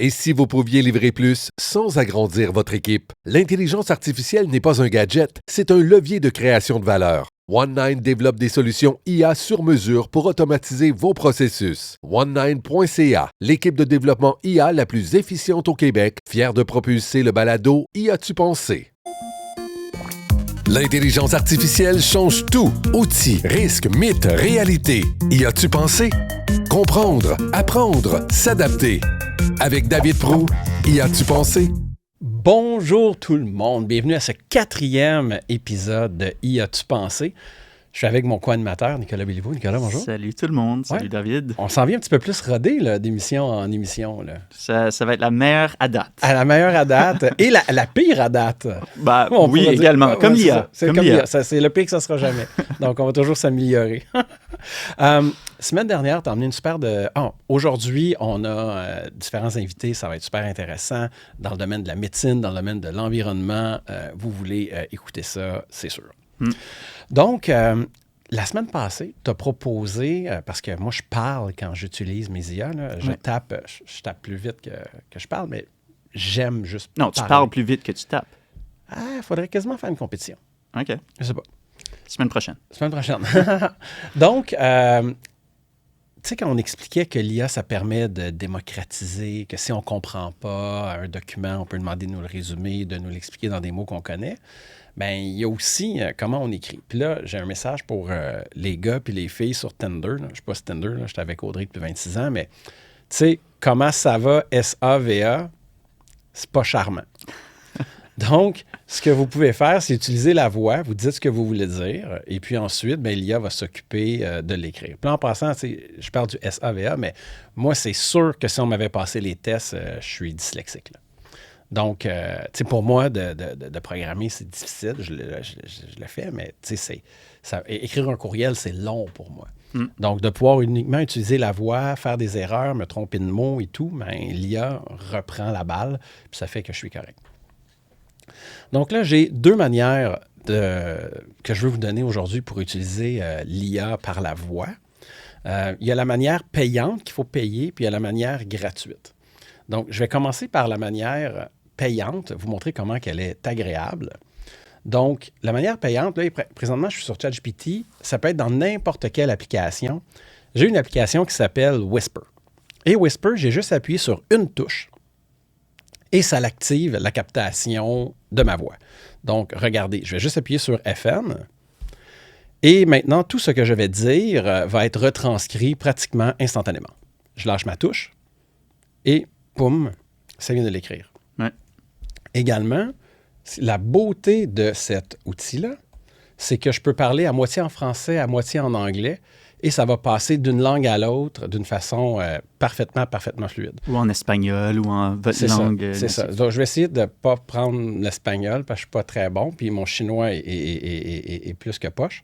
Et si vous pouviez livrer plus sans agrandir votre équipe? L'intelligence artificielle n'est pas un gadget, c'est un levier de création de valeur. One9 développe des solutions IA sur mesure pour automatiser vos processus. One9.ca, l'équipe de développement IA la plus efficiente au Québec, fière de propulser le balado Y a-tu pensé? L'intelligence artificielle change tout. Outils, risques, mythes, réalité. Y a-tu pensé? Comprendre, apprendre, s'adapter. Avec David Proulx, y a-tu pensé? Bonjour tout le monde, bienvenue à ce 4e épisode de Y a-tu pensé? Je suis avec mon co-animateur, Nicolas Béliveau. Nicolas, bonjour. Salut tout le monde, salut David. On s'en vient un petit peu plus rodé là, d'émission en émission. Là. Ça va être la meilleure à date. La meilleure à date et la pire à date. Bah, oui, également, comme l'IA. C'est comme l'IA. C'est le pire que ça sera jamais. Donc, on va toujours s'améliorer. Semaine dernière, tu as emmené une super de... aujourd'hui, on a différents invités. Ça va être super intéressant dans le domaine de la médecine, dans le domaine de l'environnement. Vous voulez écouter ça, c'est sûr. Donc, la semaine passée, tu as proposé, parce que moi, je parle quand j'utilise mes IA. Là, je tape plus vite que je parle, mais j'aime juste Non, tu parles plus vite que tu tapes. Il faudrait quasiment faire une compétition. OK. Je sais pas. Semaine prochaine. Donc, tu sais, quand on expliquait que l'IA, ça permet de démocratiser, que si on ne comprend pas un document, on peut demander de nous le résumer, de nous l'expliquer dans des mots qu'on connaît, bien, il y a aussi comment on écrit. Puis là, j'ai un message pour les gars puis les filles sur Tinder. Là. Je ne suis pas sur Tinder, là, j'étais avec Audrey depuis 26 ans, mais tu sais, comment ça va, S-A-V-A, c'est pas charmant. Donc, ce que vous pouvez faire, c'est utiliser la voix, vous dites ce que vous voulez dire, et puis ensuite, bien, l'IA va s'occuper de l'écrire. Puis là, en passant, je parle du SAVA, mais moi, c'est sûr que si on m'avait passé les tests, je suis dyslexique. Là. Donc, tu sais, pour moi, de programmer, c'est difficile, je le fais, mais tu sais, écrire un courriel, c'est long pour moi. Donc, de pouvoir uniquement utiliser la voix, faire des erreurs, me tromper de mots et tout, bien, l'IA reprend la balle, puis ça fait que je suis correct. Donc là, j'ai deux manières que je veux vous donner aujourd'hui pour utiliser l'IA par la voix. Il y a la manière payante qu'il faut payer, puis il y a la manière gratuite. Donc, je vais commencer par la manière payante, vous montrer comment elle est agréable. Donc, la manière payante, là, présentement, je suis sur ChatGPT. Ça peut être dans n'importe quelle application. J'ai une application qui s'appelle Whisper. Et Whisper, j'ai juste appuyé sur une touche. Et ça l'active, la captation de ma voix. Donc, regardez, je vais juste appuyer sur FM. Et maintenant, tout ce que je vais dire va être retranscrit pratiquement instantanément. Je lâche ma touche et, boum, ça vient de l'écrire. Ouais. Également, la beauté de cet outil-là, c'est que je peux parler à moitié en français, à moitié en anglais. Et ça va passer d'une langue à l'autre d'une façon parfaitement fluide. Ou en espagnol, ou en votre langue. C'est ça. Donc, je vais essayer de ne pas prendre l'espagnol parce que je ne suis pas très bon, puis mon chinois est plus que poche.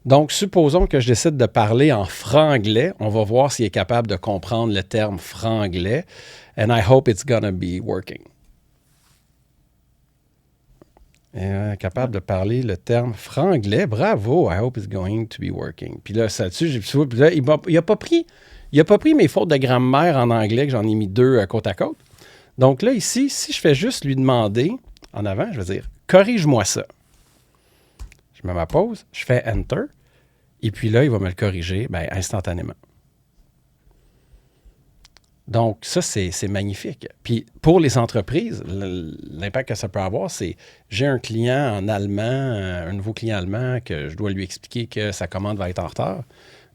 Donc, supposons que je décide de parler en franglais. On va voir s'il est capable de comprendre le terme franglais. And I hope it's gonna be working. Capable de parler le terme franglais. Bravo, I hope it's going to be working. Puis là, il n'a pas pris mes fautes de grammaire en anglais, que j'en ai mis 2 côte à côte. Donc là, ici, si je fais juste lui demander, en avant, je vais dire, corrige-moi ça. Je mets ma pause, je fais Enter, et puis là, il va me le corriger instantanément. Donc, ça, c'est magnifique. Puis, pour les entreprises, l'impact que ça peut avoir, c'est j'ai un client en allemand, un nouveau client allemand, que je dois lui expliquer que sa commande va être en retard.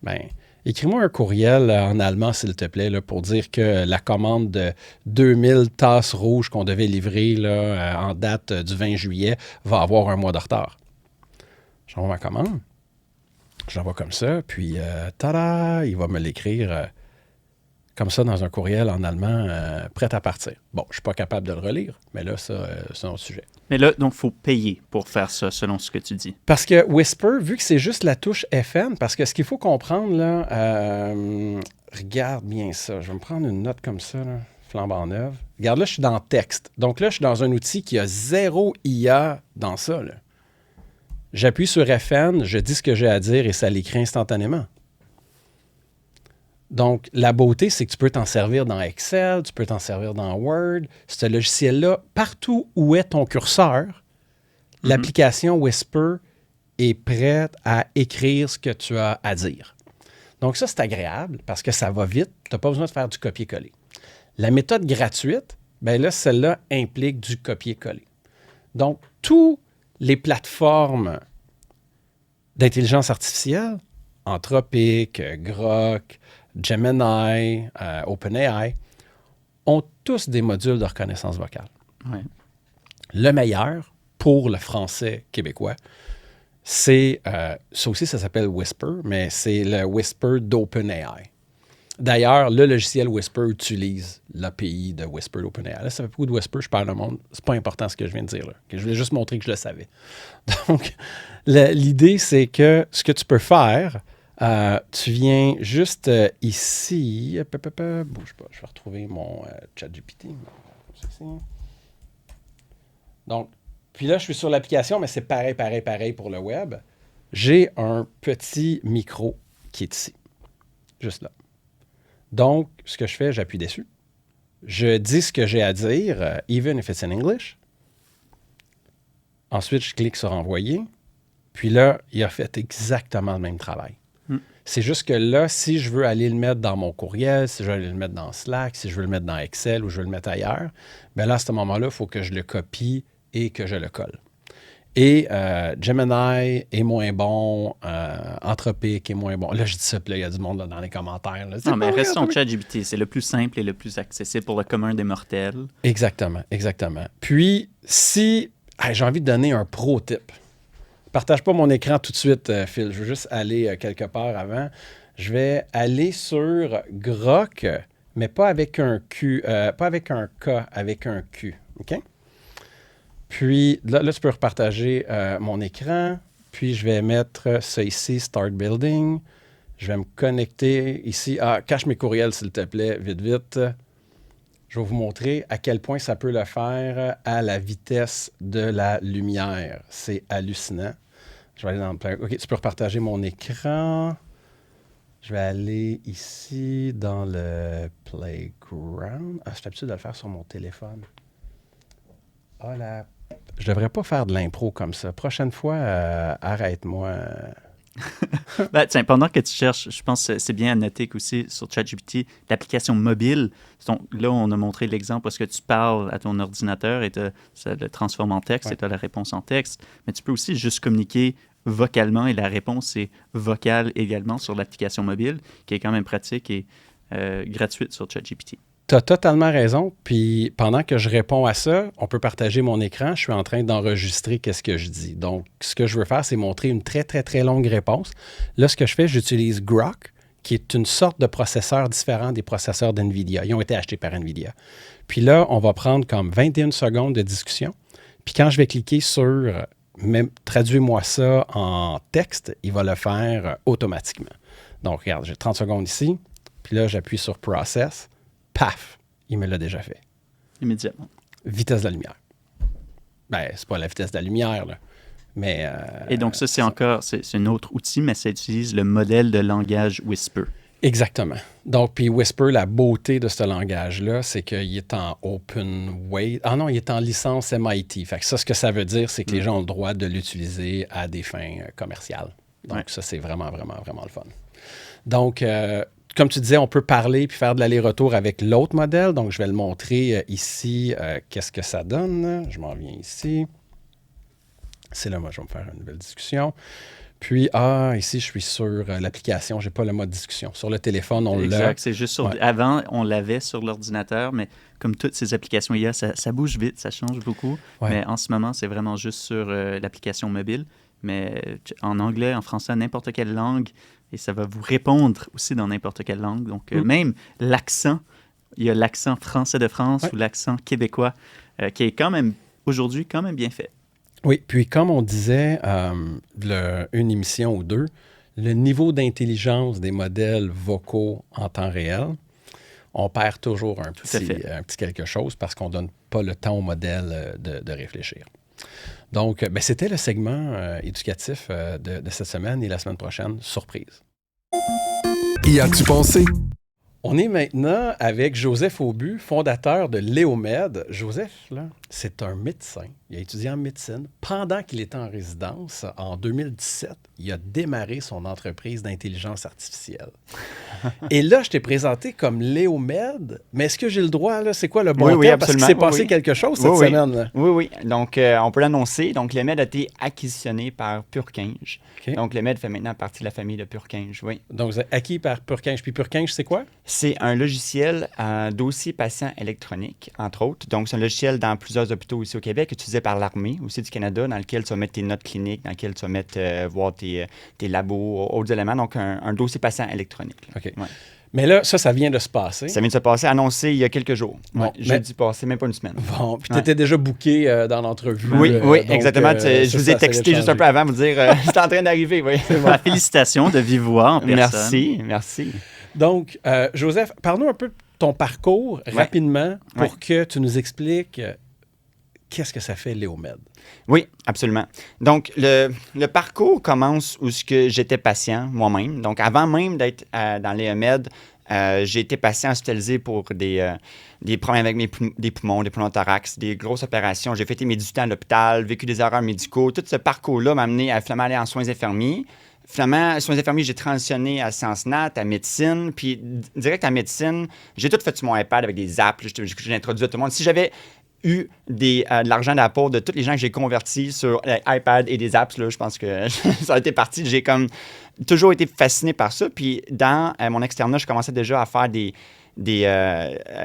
Bien, écris-moi un courriel en allemand, s'il te plaît, là, pour dire que la commande de 2000 tasses rouges qu'on devait livrer là, en date du 20 juillet va avoir 1 mois de retard. J'envoie ma commande. Je l'envoie comme ça, puis, tada, il va me l'écrire... comme ça, dans un courriel en allemand, prêt à partir. Bon, je ne suis pas capable de le relire, mais là, ça, c'est un autre sujet. Mais là, donc, il faut payer pour faire ça, selon ce que tu dis. Parce que Whisper, vu que c'est juste la touche FM, parce que ce qu'il faut comprendre, là, regarde bien ça. Je vais me prendre une note comme ça, là, flambant neuve. Regarde, là, je suis dans texte. Donc là, je suis dans un outil qui a 0 IA dans ça, là. J'appuie sur FN, je dis ce que j'ai à dire et ça l'écrit instantanément. Donc, la beauté, c'est que tu peux t'en servir dans Excel, tu peux t'en servir dans Word. Ce logiciel-là, partout où est ton curseur, l'application Whisper est prête à écrire ce que tu as à dire. Donc, ça, c'est agréable parce que ça va vite. Tu n'as pas besoin de faire du copier-coller. La méthode gratuite, bien là, celle-là implique du copier-coller. Donc, toutes les plateformes d'intelligence artificielle, Anthropic, Grok, Gemini, OpenAI, ont tous des modules de reconnaissance vocale. Ouais. Le meilleur pour le français québécois, c'est, ça aussi, ça s'appelle Whisper, mais c'est le Whisper d'OpenAI. D'ailleurs, le logiciel Whisper utilise l'API de Whisper d'OpenAI. Là, ça fait beaucoup de Whisper, je parle le monde. C'est pas important ce que je viens de dire là. Je voulais juste montrer que je le savais. Donc, l'idée, c'est que ce que tu peux faire, tu viens juste ici. Bouge pas, je vais retrouver mon ChatGPT. Donc, puis là, je suis sur l'application, mais c'est pareil pour le web. J'ai un petit micro qui est ici, juste là. Donc, ce que je fais, j'appuie dessus. Je dis ce que j'ai à dire, even if it's in English. Ensuite, je clique sur envoyer. Puis là, il a fait exactement le même travail. C'est juste que là, si je veux aller le mettre dans mon courriel, si je veux aller le mettre dans Slack, si je veux le mettre dans Excel ou je veux le mettre ailleurs, bien là, à ce moment-là, il faut que je le copie et que je le colle. Et Gemini est moins bon, Anthropic est moins bon. Là, je dis ça, puis là, il y a du monde là, dans les commentaires. Là. Non, mais restons ChatGPT. C'est le plus simple et le plus accessible pour le commun des mortels. Exactement. Puis, si j'ai envie de donner un pro tip, partage pas mon écran tout de suite, Phil. Je veux juste aller quelque part avant. Je vais aller sur Grok, mais pas avec un Q, pas avec un K, avec un Q. OK? Puis là, tu peux repartager mon écran. Puis je vais mettre ça ici, Start Building. Je vais me connecter ici. Cache mes courriels, s'il te plaît, vite. Je vais vous montrer à quel point ça peut le faire à la vitesse de la lumière. C'est hallucinant. Je vais aller dans le play. OK, tu peux repartager mon écran. Je vais aller ici dans le Playground. Je suis habitué de le faire sur mon téléphone. Je devrais pas faire de l'impro comme ça. Prochaine fois, arrête-moi. Ben, tiens, pendant que tu cherches, je pense que c'est bien à noter qu'aussi sur ChatGPT, l'application mobile, donc là, on a montré l'exemple parce que tu parles à ton ordinateur et ça le transforme en texte et tu as la réponse en texte. Mais tu peux aussi juste communiquer vocalement et la réponse est vocale également sur l'application mobile, qui est quand même pratique et gratuite sur ChatGPT. Tu as totalement raison. Puis pendant que je réponds à ça, on peut partager mon écran. Je suis en train d'enregistrer qu'est-ce que je dis. Donc, ce que je veux faire, c'est montrer une très, très, très longue réponse. Là, ce que je fais, j'utilise Grok, qui est une sorte de processeur différent des processeurs d'NVIDIA. Ils ont été achetés par NVIDIA. Puis là, on va prendre comme 21 secondes de discussion. Puis quand je vais cliquer sur « Traduis-moi ça en texte », il va le faire automatiquement. Donc, regarde, j'ai 30 secondes ici. Puis là, j'appuie sur « Process ». Paf! Il me l'a déjà fait. Immédiatement. Vitesse de la lumière. Ben, c'est pas la vitesse de la lumière, là. Mais... et donc, ça, c'est un autre outil, mais ça utilise le modèle de langage Whisper. Exactement. Donc, puis Whisper, la beauté de ce langage-là, c'est qu'il est en open weight. Ah non, il est en licence MIT. Fait que ça, ce que ça veut dire, c'est que les gens ont le droit de l'utiliser à des fins commerciales. Donc, ça, c'est vraiment, vraiment, vraiment le fun. Donc, comme tu disais, on peut parler puis faire de l'aller-retour avec l'autre modèle. Donc, je vais le montrer ici. Qu'est-ce que ça donne? Je m'en viens ici. C'est là, moi, je vais me faire une nouvelle discussion. Puis, ici, je suis sur l'application. Je n'ai pas le mode discussion. Sur le téléphone, on l'a. Exact. C'est juste sur... Avant, on l'avait sur l'ordinateur, mais comme toutes ces applications IA, ça bouge vite, ça change beaucoup. Ouais. Mais en ce moment, c'est vraiment juste sur l'application mobile. Mais en anglais, en français, n'importe quelle langue. Et ça va vous répondre aussi dans n'importe quelle langue. Donc, même l'accent, il y a l'accent français de France ou l'accent québécois qui est quand même, aujourd'hui, quand même bien fait. Oui, puis comme on disait, une émission ou deux, le niveau d'intelligence des modèles vocaux en temps réel, on perd toujours un petit quelque chose parce qu'on ne donne pas le temps au modèle de réfléchir. Donc, c'était le segment éducatif de cette semaine et la semaine prochaine, surprise. Y as-tu pensé? On est maintenant avec Joseph Aubu, fondateur de Léomed. Joseph, là, c'est un médecin. Il a étudié en médecine. Pendant qu'il était en résidence, en 2017, il a démarré son entreprise d'intelligence artificielle. Et là, je t'ai présenté comme Léomed, mais est-ce que j'ai le droit, là? C'est quoi le bon terme? Parce qu'il s'est passé quelque chose cette semaine. Là. Oui. Donc, on peut l'annoncer. Donc, Léomed a été acquisitionné par Purkinje. Okay. Donc, Léomed fait maintenant partie de la famille de Purkinje, oui. Donc, vous êtes acquis par Purkinje. Puis Purkinje, c'est quoi? C'est un logiciel dossier patient électronique, entre autres. Donc, c'est un logiciel dans plusieurs hôpitaux ici au Québec, utilisé par l'Armée, aussi du Canada, dans lequel tu vas mettre tes notes cliniques, dans lequel tu vas mettre, voir tes labos, autres éléments. Donc, un dossier patient électronique. OK. Ouais. Mais là, ça vient de se passer. Ça vient de se passer, annoncé il y a quelques jours. Bon, jeudi passé, même pas une semaine. Bon, puis tu étais déjà booké dans l'entrevue. Oui, donc, exactement. Je vous ai texté juste un peu avant, vous dire c'est en train d'arriver. Oui. Félicitations de vive voix en personne. Merci. Donc, Joseph, parle-nous un peu de ton parcours rapidement pour que tu nous expliques qu'est-ce que ça fait Léomed. Oui, absolument. Donc, le parcours commence où j'étais patient moi-même. Donc, avant même d'être dans Léomed, j'ai été patient hospitalisé pour des problèmes avec des poumons, des pneumothorax, des grosses opérations. J'ai fait mes 18 ans à l'hôpital, vécu des erreurs médicaux. Tout ce parcours-là m'a amené à finalement aller en soins infirmiers. Finalement, soins infirmiers, j'ai transitionné à Sciences Nat, à médecine. Puis, direct à médecine, j'ai tout fait sur mon iPad avec des apps. J'ai introduit à tout le monde. Si j'avais eu de l'argent d'apport de tous les gens que j'ai convertis sur l'iPad et des apps, là, je pense que ça a été parti. J'ai comme toujours été fasciné par ça. Puis dans mon externat, je commençais déjà à faire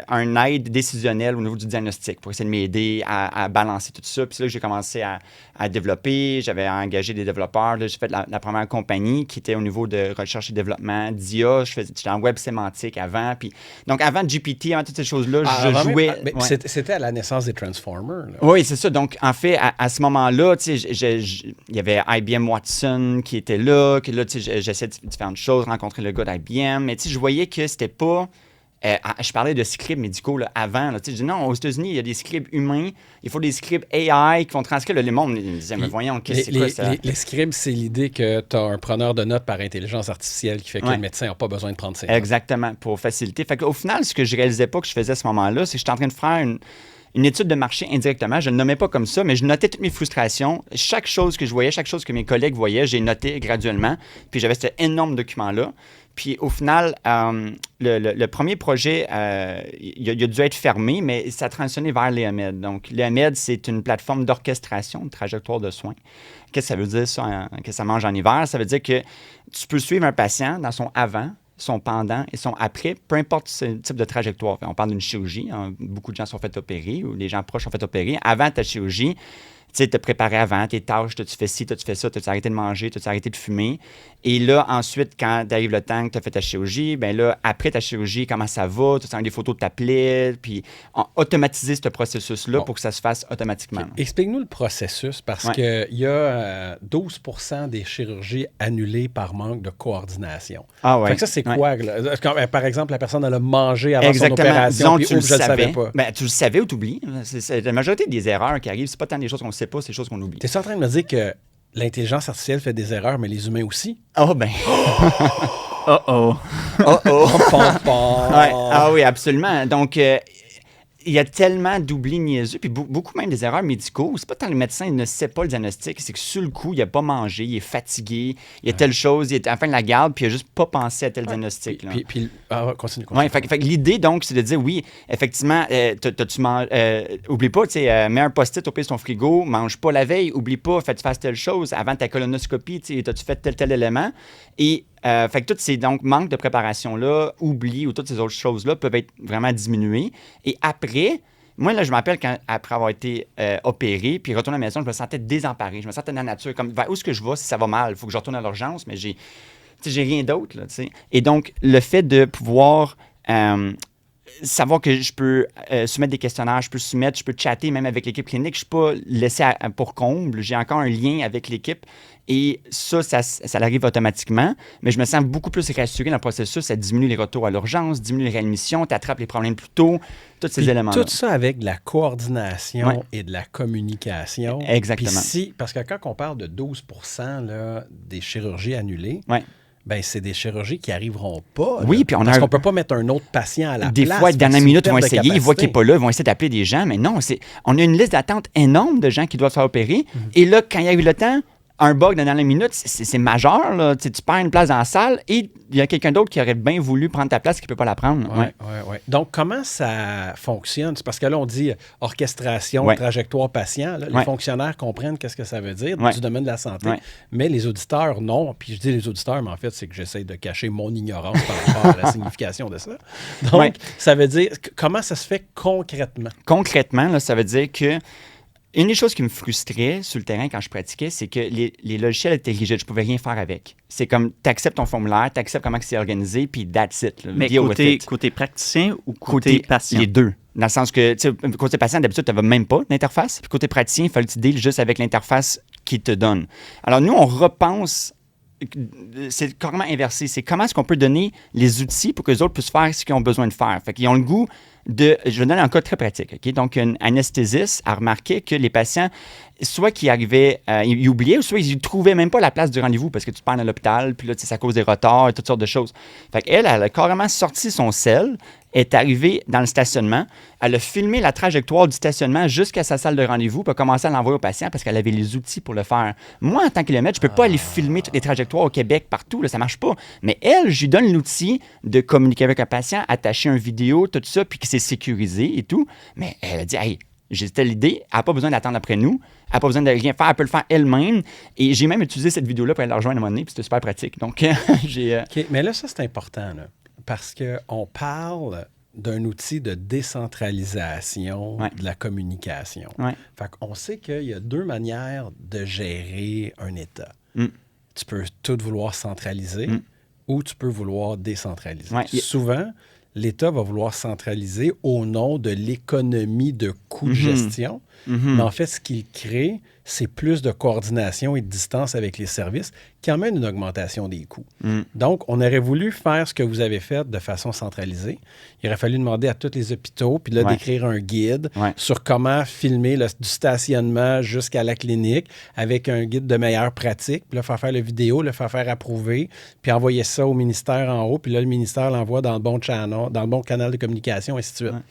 un aide décisionnel au niveau du diagnostic pour essayer de m'aider à balancer tout ça. Puis c'est là que j'ai commencé à développer. J'avais engagé des développeurs. Là, j'ai fait la première compagnie qui était au niveau de recherche et développement, d'IA. J'étais en web sémantique avant. Puis, donc, avant GPT, avant toutes ces choses-là, je jouais... C'était à la naissance des Transformers. Là. Oui, c'est ça. Donc, en fait, à ce moment-là, il y avait IBM Watson qui était là, que là, j'essayais de différentes choses, rencontrer le gars d'IBM. Mais je voyais que c'était pas... je parlais de scripts médicaux là, avant. Là, je dis non, aux États-Unis, il y a des scripts humains. Il faut des scripts AI qui vont transcrire. Le monde ils disaient, mais voyons, qu'est-ce que c'est quoi ça? Les scripts, c'est l'idée que tu as un preneur de notes par intelligence artificielle qui fait que le médecin n'a pas besoin de prendre ses notes. Exactement, pour faciliter. Fait qu'au final, ce que je réalisais pas que je faisais à ce moment-là, c'est que j'étais en train de faire une étude de marché indirectement. Je ne le nommais pas comme ça, mais je notais toutes mes frustrations. Chaque chose que je voyais, chaque chose que mes collègues voyaient, j'ai noté graduellement. Puis j'avais cet énorme document-là. Puis au final, le premier projet, il a dû être fermé, mais ça a transitionné vers Léomed. Donc, Léomed, c'est une plateforme d'orchestration de trajectoire de soins. Qu'est-ce que ça veut dire, ça, que ça mange en hiver? Ça veut dire que tu peux suivre un patient dans son avant, son pendant et son après, peu importe ce type de trajectoire. On parle d'une chirurgie. Hein, beaucoup de gens sont fait opérer ou les gens proches sont fait opérer. Avant ta chirurgie, tu sais, te préparer avant, tes tâches, tu fais ci, tu fais ça, tu as arrêté de manger, tu as arrêté de fumer. Et là, ensuite, quand arrive le temps que tu as fait ta chirurgie, bien là, après ta chirurgie, comment ça va? Tu as des photos de ta plaie, puis automatiser ce processus-là pour que ça se fasse automatiquement. Okay. Explique-nous le processus, parce qu'il y a 12% des chirurgies annulées par manque de coordination. Ah ouais. Fait que ça, c'est quoi? Là? Quand, par exemple, la personne, elle a mangé avant son opération, puis je ne le savais pas. Ben, tu le savais ou tu oublies. C'est la majorité des erreurs qui arrivent, c'est pas tant des choses qu'on ne sait pas, c'est des choses qu'on oublie. Tu es en train de me dire que l'intelligence artificielle fait des erreurs, mais les humains aussi? Oh, ben. Oh-oh. Ah oui, absolument. Donc, il y a tellement d'oublis niaiseux, puis beaucoup même des erreurs médicaux. C'est pas tant le médecin ne sait pas le diagnostic, c'est que sur le coup, il n'a pas mangé, il est fatigué, il y a telle chose, il est à la fin de la garde, puis il n'a juste pas pensé à tel diagnostic. Continue. Ouais, fait que l'idée, donc, c'est de dire, oui, effectivement, oublie pas, tu sais, mets un post-it au pied de ton frigo, mange pas la veille, oublie pas, tu fasses telle chose, avant ta colonoscopie, tu sais, as-tu fait tel élément? Et fait que tous ces donc, manques de préparation-là, oubli ou toutes ces autres choses-là peuvent être vraiment diminuées. Et après, moi, là, je m'appelle après avoir été opéré, puis retourné à la maison, je me sentais désemparé. Je me sentais dans la nature. Comme, vers où est-ce que je vais si ça va mal? Il faut que je retourne à l'urgence, mais j'ai rien d'autre. Là, t'sais. Et donc, le fait de pouvoir savoir que je peux soumettre des questionnaires, je peux chatter même avec l'équipe clinique, je ne suis pas laissé pour comble. J'ai encore un lien avec l'équipe. Et ça arrive automatiquement, mais je me sens beaucoup plus rassuré dans le processus. Ça diminue les retours à l'urgence, diminue les réadmissions, tu attrapes les problèmes plus tôt, tous ces éléments-là. Tout ça avec de la coordination et de la communication. Exactement. Parce que quand on parle de 12% là, des chirurgies annulées, ben c'est des chirurgies qui n'arriveront pas. Oui, puis parce qu'on ne peut pas mettre un autre patient à la des place. Des fois, dernière minute, ils vont essayer, essayer, ils voient qu'il n'est pas là, ils vont essayer d'appeler des gens, mais non, on a une liste d'attente énorme de gens qui doivent se faire opérer. Et là, quand il y a eu le temps, un bug de dernière minute, c'est majeur. Là. Tu perds une place dans la salle et il y a quelqu'un d'autre qui aurait bien voulu prendre ta place qui ne peut pas la prendre. Oui. Donc, comment ça fonctionne? C'est parce que là, on dit orchestration, trajectoire patient. Là, les fonctionnaires comprennent qu'est-ce que ça veut dire du domaine de la santé, mais les auditeurs, non. Puis je dis les auditeurs, mais en fait, c'est que j'essaie de cacher mon ignorance par rapport à la signification de ça. Donc, ça veut dire, comment ça se fait concrètement? Concrètement, là, ça veut dire que une des choses qui me frustrait sur le terrain quand je pratiquais, c'est que les logiciels étaient rigides. Je ne pouvais rien faire avec. C'est comme, tu acceptes ton formulaire, tu acceptes comment c'est organisé, puis that's it. Là, mais côté praticien ou côté patient? Les deux. Dans le sens que, tu sais, côté patient, d'habitude, tu n'avais même pas d'interface. Puis côté praticien, il fallait que tu deals juste avec l'interface qu'il te donne. Alors, nous, on repense... C'est carrément inversé. C'est comment est-ce qu'on peut donner les outils pour que les autres puissent faire ce qu'ils ont besoin de faire. Fait qu'ils ont le goût de... Je vais donner un cas très pratique. Okay? Donc, un anesthésiste a remarqué que les patients, soit qu'ils arrivaient, ils oubliaient, ou soit ils ne trouvaient même pas la place du rendez-vous parce que tu pars à l'hôpital, puis là, ça cause des retards et toutes sortes de choses. Fait qu'elle, elle a carrément sorti son sel, est arrivée dans le stationnement, elle a filmé la trajectoire du stationnement jusqu'à sa salle de rendez-vous, puis a commencé à l'envoyer au patient parce qu'elle avait les outils pour le faire. Moi, en tant que kilomètre, je ne peux pas aller filmer toutes les trajectoires au Québec, partout, là, ça ne marche pas. Mais elle, je lui donne l'outil de communiquer avec un patient, attacher une vidéo, tout ça, puis que c'est sécurisé et tout. Mais elle a dit, hey, j'ai telle idée, elle n'a pas besoin d'attendre après nous, elle n'a pas besoin de rien faire, elle peut le faire elle-même. Et j'ai même utilisé cette vidéo-là pour aller la rejoindre à un moment donné, puis c'était super pratique. Donc, j'ai... OK, mais là, ça, c'est important, là, parce qu'on parle d'un outil de décentralisation de la communication. Fait qu'on sait qu'il y a deux manières de gérer un État. Tu peux tout vouloir centraliser ou tu peux vouloir décentraliser. Souvent, l'État va vouloir centraliser au nom de l'économie de coûts de gestion. Mais en fait, ce qu'il crée, c'est plus de coordination et de distance avec les services qui emmène une augmentation des coûts. Donc, on aurait voulu faire ce que vous avez fait de façon centralisée. Il aurait fallu demander à tous les hôpitaux, puis là, d'écrire un guide sur comment filmer du stationnement jusqu'à la clinique avec un guide de meilleure pratique, puis là, faire la vidéo, le faire approuver, puis envoyer ça au ministère en haut, puis là, le ministère l'envoie dans le bon channel, dans le bon canal de communication, et ainsi de suite.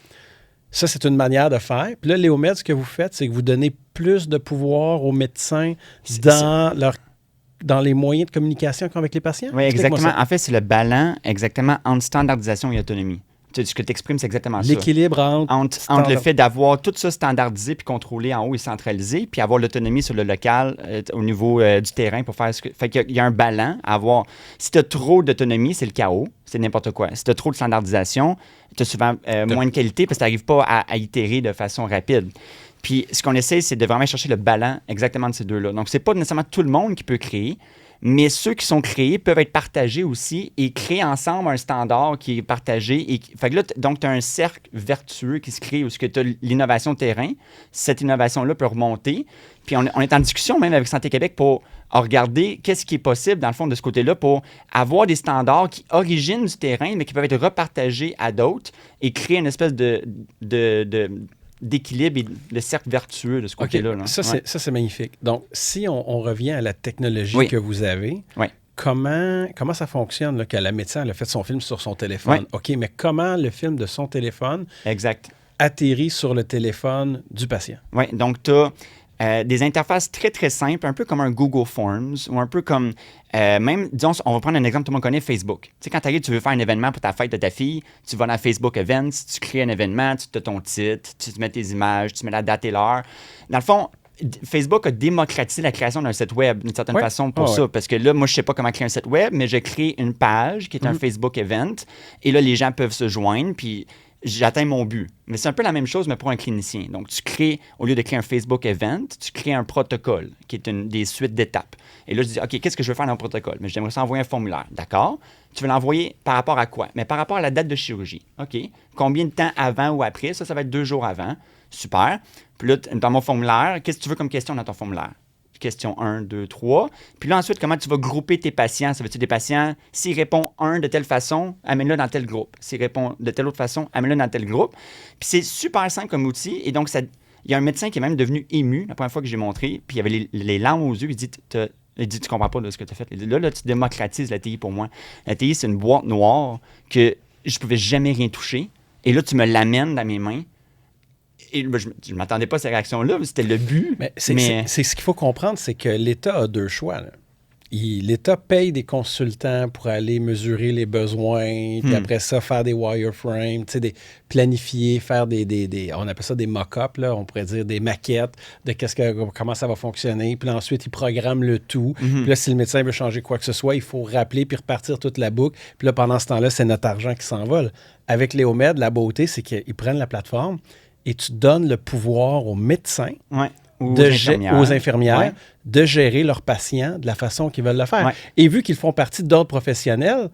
Ça, c'est une manière de faire. Puis là, Léomède, ce que vous faites, c'est que vous donnez plus de pouvoir aux médecins dans les moyens de communication qu'ils ont avec les patients? Oui, exactement. En fait, c'est le ballon exactement entre standardisation et autonomie. Ce que tu exprimes, c'est exactement ça. L'équilibre entre le fait d'avoir tout ça standardisé puis contrôlé en haut et centralisé, puis avoir l'autonomie sur le local au niveau du terrain pour faire ce que... Fait qu'il y a un ballon à avoir. Si tu as trop d'autonomie, c'est le chaos, c'est n'importe quoi. Si tu as trop de standardisation, tu as souvent moins de qualité parce que tu n'arrives pas à itérer de façon rapide. Puis ce qu'on essaie, c'est de vraiment chercher le ballon exactement de ces deux-là. Donc, c'est pas nécessairement tout le monde qui peut créer, mais ceux qui sont créés peuvent être partagés aussi et créer ensemble un standard qui est partagé. Fait que là, donc, tu as un cercle vertueux qui se crée où tu as l'innovation terrain. Cette innovation-là peut remonter. Puis on est en discussion même avec Santé Québec pour regarder qu'est-ce qui est possible, dans le fond, de ce côté-là, pour avoir des standards qui originent du terrain, mais qui peuvent être repartagés à d'autres et créer une espèce d'équilibre et de cercle vertueux de ce côté-là. Là. Ça, c'est magnifique. Donc, si on revient à la technologie que vous avez, comment ça fonctionne là, que la médecin elle a fait son film sur son téléphone? OK, mais comment le film de son téléphone atterrit sur le téléphone du patient? Oui, donc tu as des interfaces très, très simples, un peu comme un Google Forms ou un peu comme, même, disons, on va prendre un exemple, tout le monde connaît Facebook. Tu sais, quand tu arrives, tu veux faire un événement pour ta fête de ta fille, tu vas dans Facebook Events, tu crées un événement, tu as ton titre, tu mets tes images, tu mets la date et l'heure. Dans le fond, Facebook a démocratisé la création d'un site web d'une certaine façon pour ça. Parce que là, moi, je ne sais pas comment créer un site web, mais je crée une page qui est un Facebook Event et là, les gens peuvent se joindre, puis j'atteins mon but. Mais c'est un peu la même chose, mais pour un clinicien. Donc, tu crées, au lieu de créer un Facebook Event, tu crées un protocole qui est des suites d'étapes. Et là, je dis, OK, qu'est-ce que je veux faire dans le protocole? Mais j'aimerais ça envoyer un formulaire. D'accord. Tu veux l'envoyer par rapport à quoi? Mais par rapport à la date de chirurgie. OK. Combien de temps avant ou après? Ça va être 2 jours avant. Super. Puis là, dans mon formulaire, qu'est-ce que tu veux comme question dans ton formulaire? Question 1, 2, 3. Puis là, ensuite, comment tu vas grouper tes patients? Ça veut dire des patients, s'il répond 1 de telle façon, amène-le dans tel groupe. S'il répond de telle autre façon, amène-le dans tel groupe. Puis c'est super simple comme outil. Et donc, il y a un médecin qui est même devenu ému la première fois que j'ai montré. Puis il y avait les larmes aux yeux. Il dit, Il dit, tu comprends pas de ce que tu as fait. Il dit, là, tu démocratises la TI pour moi. La TI, c'est une boîte noire que je pouvais jamais rien toucher. Et là, tu me l'amènes dans mes mains. Et je ne m'attendais pas à cette réaction-là, mais c'était le but. Mais c'est ce qu'il faut comprendre, c'est que l'État a deux choix, là. L'État paye des consultants pour aller mesurer les besoins, puis après ça, faire des wireframes, planifier, faire on appelle ça des mock-ups, là, on pourrait dire des maquettes de comment ça va fonctionner. Puis ensuite, ils programment le tout. Puis là, si le médecin veut changer quoi que ce soit, il faut rappeler puis repartir toute la boucle. Puis là, pendant ce temps-là, c'est notre argent qui s'envole. Avec Léomède, la beauté, c'est qu'ils prennent la plateforme et tu donnes le pouvoir aux médecins, aux infirmières de gérer leurs patients de la façon qu'ils veulent le faire. Et vu qu'ils font partie d'autres professionnels,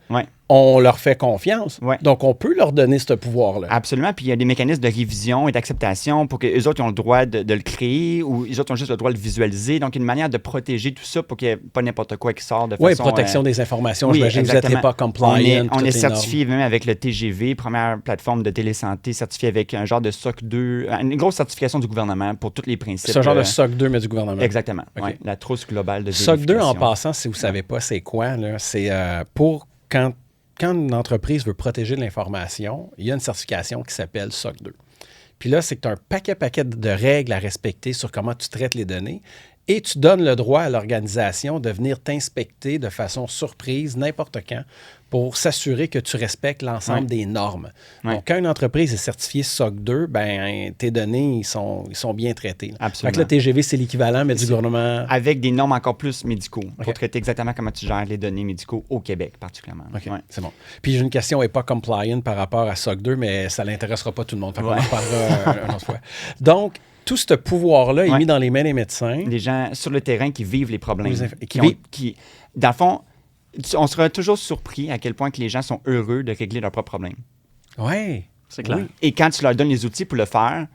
on leur fait confiance. Donc, on peut leur donner ce pouvoir-là. Absolument. Puis, il y a des mécanismes de révision et d'acceptation pour qu'eux autres ont le droit de le créer ou eux autres ont juste le droit de le visualiser. Donc, une manière de protéger tout ça pour qu'il n'y ait pas n'importe quoi qui sort de façon... Oui, protection des informations. J'imagine que vous n'êtes pas compliant. On est certifié même avec le TGV, première plateforme de télésanté, certifié avec un genre de SOC 2, une grosse certification du gouvernement pour tous les principes. C'est un genre de SOC 2, mais du gouvernement. Exactement. Okay. La trousse globale de SOC 2, en passant, si vous ne savez pas c'est quoi, là, c'est pour quand une entreprise veut protéger l'information, il y a une certification qui s'appelle SOC 2. Puis là, c'est que tu as un paquet de règles à respecter sur comment tu traites les données et tu donnes le droit à l'organisation de venir t'inspecter de façon surprise n'importe quand pour s'assurer que tu respectes l'ensemble des normes. Donc, quand une entreprise est certifiée SOC 2, ben tes données, ils sont bien traités. Absolument. Fait que le TGV, c'est l'équivalent, mais du gouvernement... Avec des normes encore plus médicaux pour traiter exactement comment tu gères les données médicaux au Québec, particulièrement. OK, c'est bon. Puis j'ai une question, elle n'est pas compliant par rapport à SOC 2, mais ça ne l'intéressera pas tout le monde. Fait qu'on en reparlera une autre fois. Donc, tout ce pouvoir-là est mis dans les mains des médecins. Des gens sur le terrain qui vivent les problèmes. Qui, dans le fond, on sera toujours surpris à quel point que les gens sont heureux de régler leurs propres problèmes. Oui, c'est clair. Oui. Et quand tu leur donnes les outils pour le faire,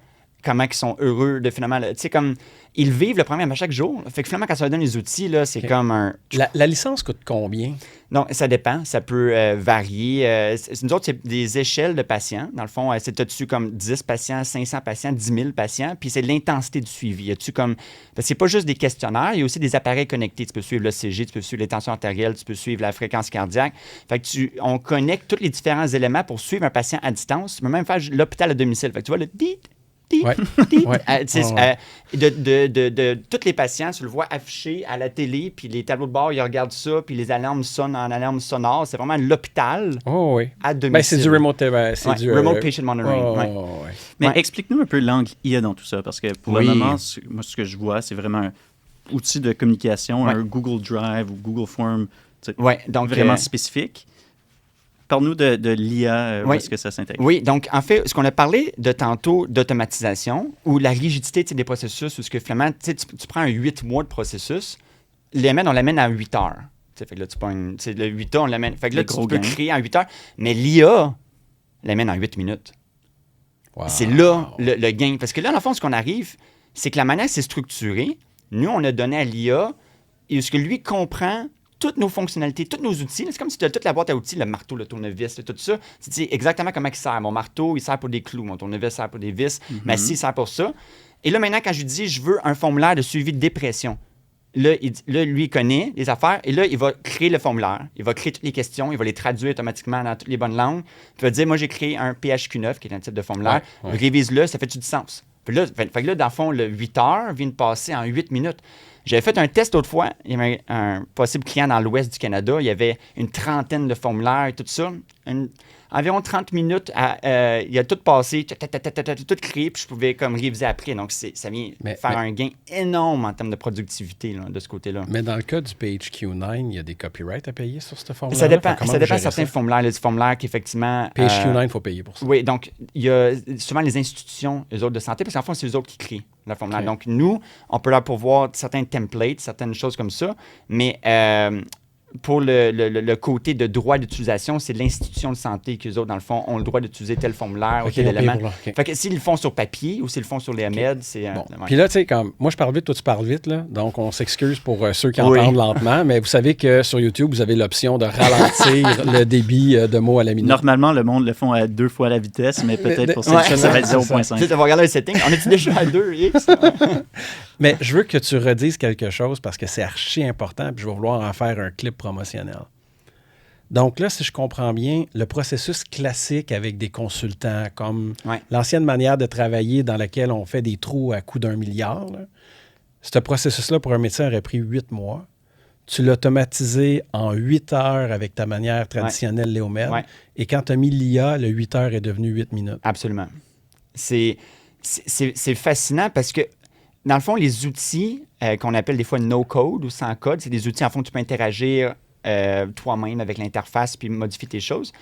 comment ils sont heureux de finalement... Tu sais, comme... Ils vivent le problème à chaque jour. Fait que finalement, quand tu leur donnes les outils, là, c'est comme un... La licence coûte combien? Non, ça dépend. Ça peut varier. Nous autres, c'est des échelles de patients. Dans le fond, as-tu comme 10 patients, 500 patients, 10 000 patients? Puis c'est l'intensité du suivi. As-tu comme... Parce que c'est pas juste des questionnaires, il y a aussi des appareils connectés. Tu peux suivre l'ECG, tu peux suivre les tensions artérielles, tu peux suivre la fréquence cardiaque. Fait que on connecte tous les différents éléments pour suivre un patient à distance. Tu peux même faire l'hôpital à domicile. Fait que tu vois le de tous les patients, tu le vois affiché à la télé, puis les tableaux de bord, ils regardent ça, puis les alarmes sonnent en alarme sonore. C'est vraiment l'opétal à domicile. Ben, c'est du remote, remote patient monitoring. Mais explique-nous un peu l'angle IA dans tout ça, parce que pour le moment, moi, ce que je vois, c'est vraiment un outil de communication, un Google Drive ou Google Form donc, vraiment spécifique. Parle-nous de l'IA, où est-ce que ça s'intègre? Oui, donc en fait, ce qu'on a parlé de tantôt d'automatisation ou la rigidité des processus, ou ce que finalement, tu prends un 8 mois de processus, on l'amène à 8 heures. Fait que là, le 8 heures, on l'amène. Fait que là, tu peux créer en 8 heures, mais l'IA l'amène en 8 minutes. Wow. C'est là le gain. Parce que là, dans le fond, ce qu'on arrive, c'est que la manière c'est structuré, nous, on a donné à l'IA, et ce que lui comprend toutes nos fonctionnalités, tous nos outils. C'est comme si tu as toute la boîte à outils, le marteau, le tournevis, tout ça. Tu sais exactement comment il sert. Mon marteau, il sert pour des clous. Mon tournevis sert pour des vis. Ma scie sert pour ça. Et là, maintenant, quand je lui dis, je veux un formulaire de suivi de dépression, là, lui, il connaît les affaires. Et là, il va créer le formulaire. Il va créer toutes les questions. Il va les traduire automatiquement dans toutes les bonnes langues. Puis il va dire, moi, j'ai créé un PHQ9, qui est un type de formulaire. Révise-le, ça fait-tu du sens? Puis là, fait que là, dans le fond, le 8 heures vient de passer en 8 minutes. J'avais fait un test l'autre fois. Il y avait un possible client dans l'ouest du Canada. Il y avait une trentaine de formulaires et tout ça. Environ 30 minutes, il a tout passé, tout créé, puis je pouvais comme réviser après. Donc, ça vient faire un gain énorme en termes de productivité là, de ce côté-là. Mais dans le cas du PHQ9, il y a des copyrights à payer sur ce formulaire? Ça dépend de certains formulaires. Il y a des formulaires qui, effectivement... PHQ9, il faut payer pour ça. Oui, donc, il y a souvent les institutions, eux autres de santé, parce qu'en fond, c'est eux autres qui créent le formulaire. Okay. Donc, nous, on peut leur pourvoir certains templates, certaines choses comme ça, mais... pour le côté de droit d'utilisation, c'est l'institution de santé qu'eux autres, dans le fond, ont le droit d'utiliser tel formulaire ou tel élément. Fait que s'ils le font sur papier ou s'ils le font sur les EMED, c'est... Bon. Puis là, tu sais, comme moi, je parle vite, toi, tu parles vite, là. Donc, on s'excuse pour ceux qui entendent lentement, mais vous savez que sur YouTube, vous avez l'option de ralentir le débit de mots à la minute. Normalement, le monde le font à 2 fois la vitesse, mais peut-être pour ça, ça va être 0.5. Tu sais, on va regarder le setting. On est déjà à 2x? Mais je veux que tu redises quelque chose parce que c'est archi important, puis je vais vouloir en faire un clip promotionnel. Donc là, si je comprends bien, le processus classique avec des consultants, comme l'ancienne manière de travailler dans laquelle on fait des trous à coût d'1 milliard, là, ce processus-là, pour un médecin, aurait pris 8 mois. Tu l'as automatisé en 8 heures avec ta manière traditionnelle Léomède. Et quand tu as mis l'IA, le 8 heures est devenu 8 minutes. Absolument. C'est fascinant parce que dans le fond, les outils qu'on appelle des fois no-code ou sans code, c'est des outils, en fond, tu peux interagir toi-même avec l'interface puis modifier tes choses.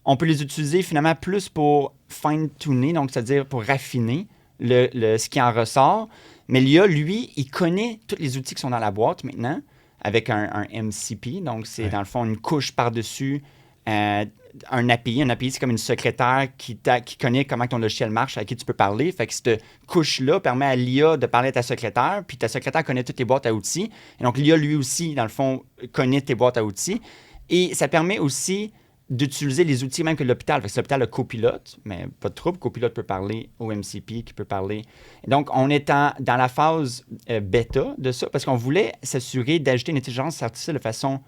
On peut les utiliser finalement plus pour fine-tuner, donc c'est-à-dire pour raffiner ce qui en ressort. Mais l'IA, lui, il connaît tous les outils qui sont dans la boîte maintenant avec un MCP. Donc, c'est dans le fond une couche par-dessus un API. Un API, c'est comme une secrétaire qui connaît comment ton logiciel marche, à qui tu peux parler. Fait que cette couche-là permet à l'IA de parler à ta secrétaire, puis ta secrétaire connaît toutes tes boîtes à outils. Et donc, l'IA, lui aussi, dans le fond, connaît tes boîtes à outils. Et ça permet aussi d'utiliser les outils même que l'hôpital. Fait que l'hôpital a copilote, mais pas de trouble. Copilote peut parler au MCP, qui peut parler. Et donc, on est dans la phase bêta de ça, parce qu'on voulait s'assurer d'ajouter une intelligence artificielle de façon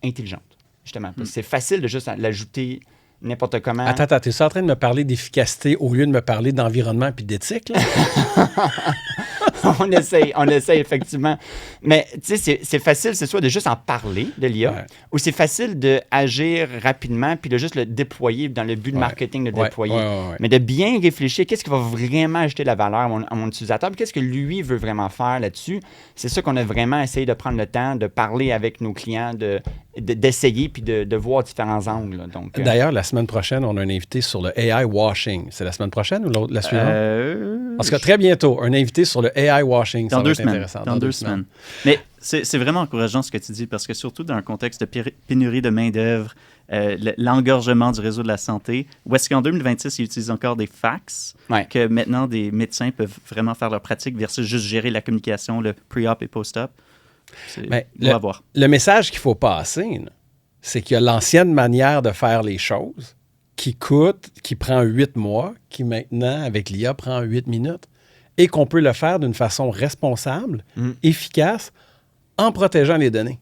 intelligente. Justement, parce que c'est facile de juste l'ajouter n'importe comment. Attends, tu es en train de me parler d'efficacité au lieu de me parler d'environnement puis d'éthique, là? on essaie effectivement. Mais tu sais, c'est facile, c'est soit de juste en parler de l'IA, ou c'est facile d'agir rapidement puis de juste le déployer dans le but de marketing, de déployer. Mais de bien réfléchir, qu'est-ce qui va vraiment ajouter de la valeur à mon utilisateur, puis qu'est-ce que lui veut vraiment faire là-dessus. C'est ça qu'on a vraiment essayé de prendre le temps de parler avec nos clients, d'essayer puis de voir différents angles. Là. Donc, d'ailleurs, la semaine prochaine, on a un invité sur le AI washing. C'est la semaine prochaine ou la suivante? En tout cas, très bientôt, un invité sur le AI washing. Dans 2 semaines. Dans 2 semaines. Mais c'est vraiment encourageant ce que tu dis, parce que surtout dans un contexte de pénurie de main-d'œuvre, l'engorgement du réseau de la santé, où est-ce qu'en 2026, ils utilisent encore des fax, que maintenant des médecins peuvent vraiment faire leur pratique versus juste gérer la communication, le pre-op et post-op. Le message qu'il faut passer, là, c'est qu'il y a l'ancienne manière de faire les choses qui prend 8 mois, qui maintenant, avec l'IA, prend 8 minutes. Et qu'on peut le faire d'une façon responsable, efficace, en protégeant les données.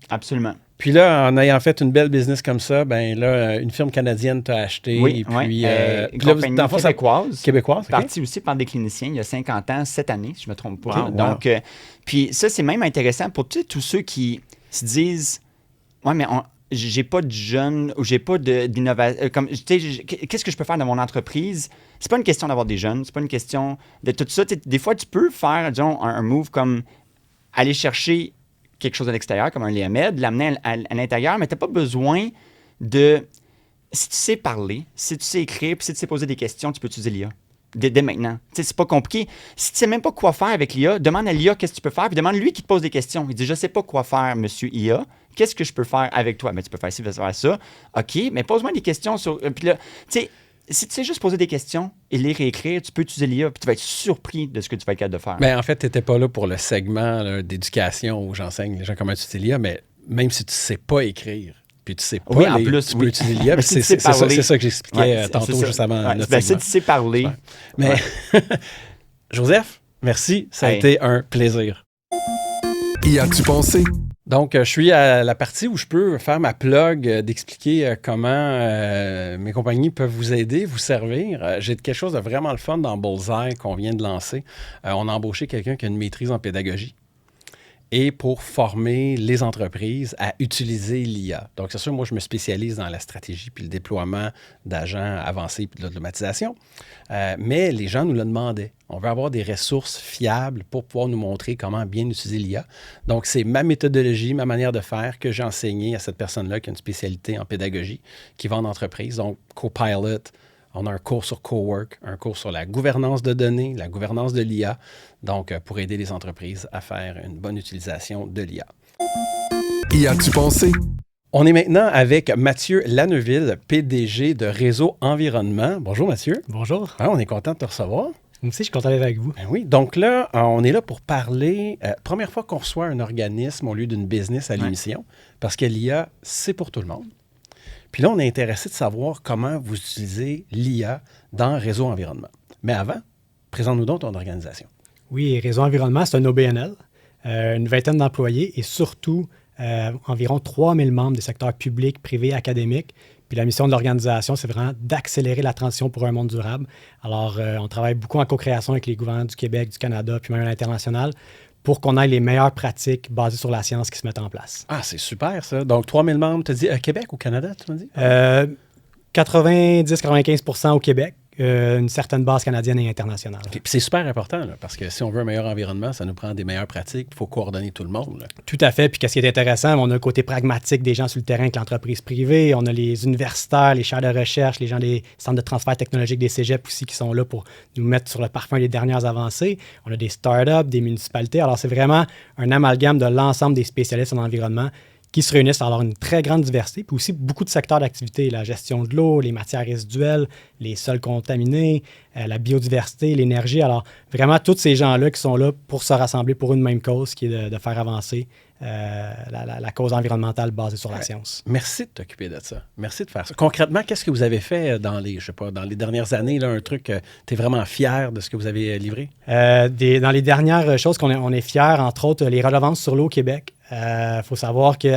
Absolument. Puis là, en ayant fait une belle business comme ça, ben là, une firme canadienne t'a acheté. Oui, et puis, une compagnie québécoise. Partie aussi par des cliniciens il y a 50 ans, cette année, si je ne me trompe pas. Wow, donc, puis ça, c'est même intéressant pour tous ceux qui se disent « Ouais, mais j'ai pas de jeunes ou j'ai pas d'innovation. Qu'est-ce que je peux faire dans mon entreprise? » C'est pas une question d'avoir des jeunes, c'est pas une question de tout ça. Des fois, tu peux faire, disons, un move comme aller chercher quelque chose à l'extérieur, comme un Léomède, l'amener à l'intérieur, mais tu n'as pas besoin de... Si tu sais parler, si tu sais écrire, puis si tu sais poser des questions, tu peux utiliser l'IA. Dès maintenant. C'est pas compliqué. Si tu sais même pas quoi faire avec l'IA, demande à l'IA qu'est-ce que tu peux faire, puis demande-lui qui te pose des questions. Il dit, je sais pas quoi faire, monsieur IA. Qu'est-ce que je peux faire avec toi? Mais tu peux faire ci, tu peux faire ça. OK, mais pose-moi des questions sur... Puis là, tu sais, si tu sais juste poser des questions et lire et écrire, tu peux utiliser l'IA, puis tu vas être surpris de ce que tu vas être capable de faire. Mais en fait, tu n'étais pas là pour le segment là, d'éducation où j'enseigne les gens comment utiliser l'IA, mais même si tu ne sais pas écrire, puis tu sais pas, tu peux utiliser l'IA, puis c'est ça que j'expliquais tantôt, juste avant notre segment. Si tu sais parler. Mais Joseph, merci, ça a été un plaisir. Y as-tu pensé? Donc, je suis à la partie où je peux faire ma plug, d'expliquer comment mes compagnies peuvent vous aider, vous servir. J'ai quelque chose de vraiment le fun dans Bullseye qu'on vient de lancer. On a embauché quelqu'un qui a une maîtrise en pédagogie et pour former les entreprises à utiliser l'IA. Donc, c'est sûr, moi, je me spécialise dans la stratégie puis le déploiement d'agents avancés puis de l'automatisation. Mais les gens nous le demandaient. On veut avoir des ressources fiables pour pouvoir nous montrer comment bien utiliser l'IA. Donc, c'est ma méthodologie, ma manière de faire que j'ai enseignée à cette personne-là qui a une spécialité en pédagogie, qui va en entreprise. Donc, Copilot, on a un cours sur Cowork, un cours sur la gouvernance de données, la gouvernance de l'IA, donc pour aider les entreprises à faire une bonne utilisation de l'IA. Y as-tu pensé? On est maintenant avec Mathieu Lanneuville, PDG de Réseau Environnement. Bonjour Mathieu. Bonjour. On est content de te recevoir. Moi aussi, je suis content d'être avec vous. Ben oui, donc là, on est là pour parler, première fois qu'on reçoit un organisme au lieu d'une business à l'émission, parce que l'IA, c'est pour tout le monde. Puis là, on est intéressé de savoir comment vous utilisez l'IA dans Réseau Environnement. Mais avant, présente-nous donc ton organisation. Oui, Réseau Environnement, c'est un OBNL, une vingtaine d'employés et surtout environ 3000 membres des secteurs publics, privés, académiques. Puis la mission de l'organisation, c'est vraiment d'accélérer la transition pour un monde durable. Alors, on travaille beaucoup en co-création avec les gouvernements du Québec, du Canada, puis même à l'international, pour qu'on ait les meilleures pratiques basées sur la science qui se mettent en place. Ah, c'est super ça. Donc, 3000 membres, tu as dit Québec ou Canada, tu m'as dit? 90-95% au Québec. Une certaine base canadienne et internationale. Okay. Puis c'est super important, là, parce que si on veut un meilleur environnement, ça nous prend des meilleures pratiques. Il faut coordonner tout le monde. Là. Tout à fait. Puis qu'est-ce qui est intéressant, on a un côté pragmatique des gens sur le terrain avec l'entreprise privée. On a les universitaires, les chaires de recherche, les gens des centres de transfert technologique des cégeps aussi qui sont là pour nous mettre sur le parfum les dernières avancées. On a des startups, des municipalités. Alors, c'est vraiment un amalgame de l'ensemble des spécialistes en environnement qui se réunissent. Alors, une très grande diversité, puis aussi beaucoup de secteurs d'activité, la gestion de l'eau, les matières résiduelles, les sols contaminés, la biodiversité, l'énergie. Alors, vraiment, tous ces gens-là qui sont là pour se rassembler pour une même cause, qui est de faire avancer la cause environnementale basée sur la science. Merci de t'occuper de ça. Merci de faire ça. Concrètement, qu'est-ce que vous avez fait dans les dernières années, là, un truc, tu es vraiment fier de ce que vous avez livré? Dans les dernières choses qu'on est fiers, entre autres, les redevances sur l'eau au Québec. Faut savoir que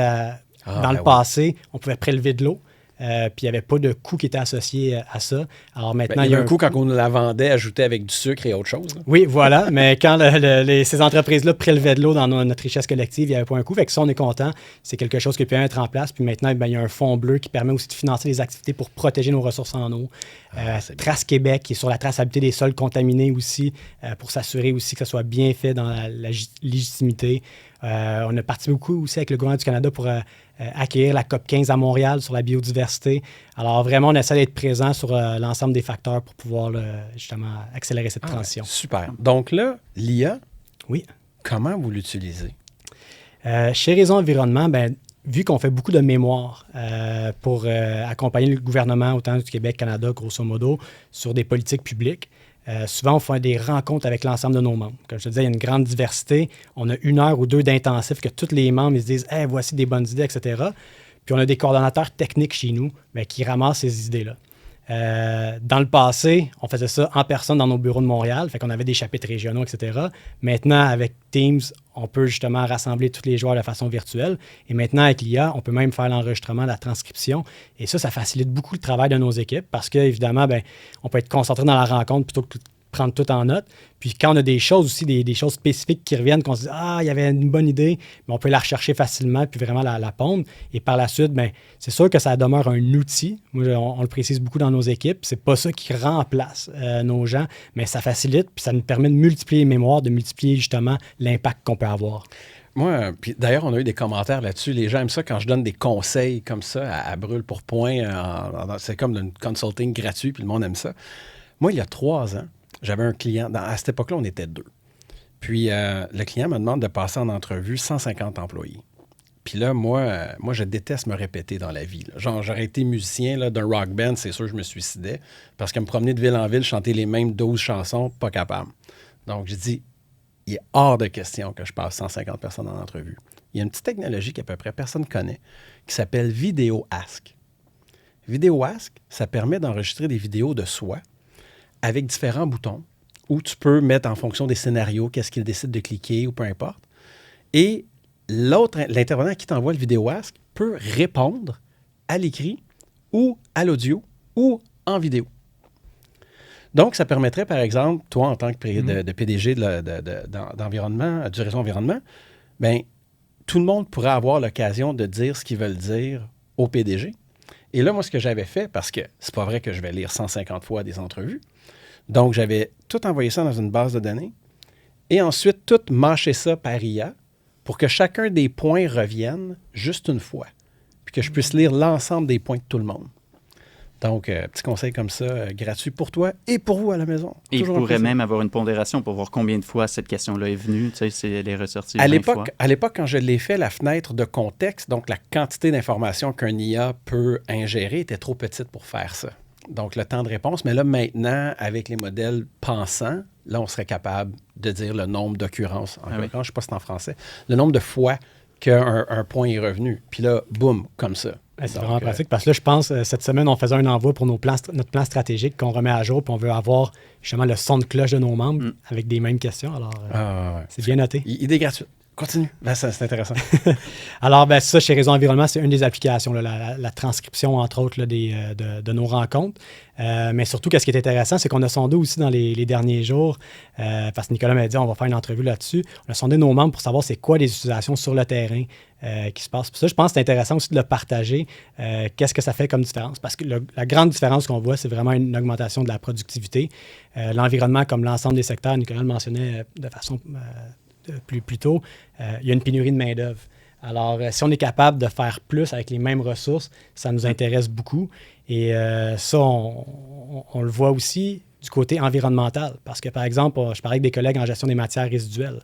dans le passé, on pouvait prélever de l'eau. Puis il n'y avait pas de coût qui était associé à ça. Alors maintenant, il y a un coût quand on la vendait, ajouté avec du sucre et autre chose. Là. Oui, voilà. Mais quand ces entreprises-là prélevaient de l'eau dans notre richesse collective, il n'y avait pas un coût. Fait que ça, on est content. C'est quelque chose qui peut être en place. Puis maintenant, il y a un fonds bleu qui permet aussi de financer les activités pour protéger nos ressources en eau. Trace Québec, qui est sur la traçabilité des sols contaminés aussi, pour s'assurer aussi que ça soit bien fait dans la légitimité. On a participé beaucoup aussi avec le gouvernement du Canada pour accueillir la COP 15 à Montréal sur la biodiversité. Alors vraiment, on essaie d'être présent sur l'ensemble des facteurs pour pouvoir justement accélérer cette transition. Super. Donc là, l'IA, oui. Comment vous l'utilisez? Chez Réseau Environnement, vu qu'on fait beaucoup de mémoire pour accompagner le gouvernement, autant du Québec, Canada, grosso modo, sur des politiques publiques, souvent, on fait des rencontres avec l'ensemble de nos membres. Comme je te disais, il y a une grande diversité. On a 1 heure ou 2 d'intensif que tous les membres ils se disent hey, voici des bonnes idées, etc. Puis on a des coordonnateurs techniques chez nous qui ramassent ces idées-là. Dans le passé, on faisait ça en personne dans nos bureaux de Montréal, fait qu'on avait des chapitres régionaux, etc. Maintenant, avec Teams, on peut justement rassembler tous les joueurs de façon virtuelle. Et maintenant, avec l'IA, on peut même faire l'enregistrement, la transcription. Et ça facilite beaucoup le travail de nos équipes parce qu'évidemment, on peut être concentré dans la rencontre plutôt que de prendre tout en note. Puis quand on a des choses aussi, des choses spécifiques qui reviennent, qu'on se dit « Ah, il y avait une bonne idée », mais on peut la rechercher facilement puis vraiment la pondre. Et par la suite, c'est sûr que ça demeure un outil. Moi, on le précise beaucoup dans nos équipes. C'est pas ça qui remplace nos gens, mais ça facilite puis ça nous permet de multiplier les mémoires, de multiplier justement l'impact qu'on peut avoir. Moi, puis d'ailleurs, on a eu des commentaires là-dessus. Les gens aiment ça quand je donne des conseils comme ça à brûle pour point. C'est comme un consulting gratuit, puis le monde aime ça. Moi, il y a 3 ans, j'avais un client. À cette époque-là, on était 2. Puis le client me demande de passer en entrevue 150 employés. Puis là, moi, je déteste me répéter dans la vie. Là. Genre, j'aurais été musicien là, d'un rock band, c'est sûr que je me suicidais. Parce que me promener de ville en ville, chanter les mêmes 12 chansons, pas capable. Donc, j'ai dit, il est hors de question que je passe 150 personnes en entrevue. Il y a une petite technologie qu'à peu près personne ne connaît, qui s'appelle Vidéo Ask. Vidéo Ask, ça permet d'enregistrer des vidéos de soi avec différents boutons où tu peux mettre en fonction des scénarios, qu'est-ce qu'il décide de cliquer ou peu importe. Et l'intervenant qui t'envoie le Vidéo Ask peut répondre à l'écrit ou à l'audio ou en vidéo. Donc, ça permettrait, par exemple, toi, en tant que de PDG d'environnement, du réseau environnement, tout le monde pourrait avoir l'occasion de dire ce qu'ils veulent dire au PDG. Et là, moi, ce que j'avais fait, parce que c'est pas vrai que je vais lire 150 fois des entrevues, donc j'avais tout envoyé ça dans une base de données et ensuite tout mâché ça par IA pour que chacun des points revienne juste une fois, puis que je puisse lire l'ensemble des points de tout le monde. Donc, petit conseil comme ça, gratuit pour toi et pour vous à la maison. Et il Toujours un pourrait plaisir. même avoir une pondération pour voir combien de fois cette question-là est venue. Tu sais, si elle est ressortie À 20 fois. l'époque, quand je l'ai fait, la fenêtre de contexte, donc la quantité d'informations qu'un IA peut ingérer, était trop petite pour faire ça. Donc, le temps de réponse. Mais là, maintenant, avec les modèles pensants, là, on serait capable de dire le nombre d'occurrences. En oui. je ne sais pas si c'est en français. Le nombre de fois qu'un point est revenu. Puis là, boum, comme ça. Ouais, c'est Donc, vraiment pratique parce que là, je pense, cette semaine, on faisait un envoi pour notre plan stratégique qu'on remet à jour, puis on veut avoir justement le son de cloche de nos membres avec des mêmes questions. Alors, ouais. c'est bien noté. Idée gratuite. Continue. Ben, c'est intéressant. Alors, ben, ça, chez Réseau Environnement, c'est une des applications, là, la transcription, entre autres, là, de nos rencontres. Mais surtout, ce qui est intéressant, c'est qu'on a sondé aussi dans les derniers jours, parce que Nicolas m'a dit on va faire une entrevue là-dessus. On a sondé nos membres pour savoir c'est quoi les utilisations sur le terrain qui se passent. Puis ça, je pense que c'est intéressant aussi de le partager. Qu'est-ce que ça fait comme différence? Parce que la grande différence qu'on voit, c'est vraiment une augmentation de la productivité. L'environnement, comme l'ensemble des secteurs, Nicolas le mentionnait de façon plus tôt, il y a une pénurie de main-d'œuvre. Alors, si on est capable de faire plus avec les mêmes ressources, ça nous intéresse beaucoup. Et ça, on le voit aussi du côté environnemental. Parce que, par exemple, je parlais avec des collègues en gestion des matières résiduelles.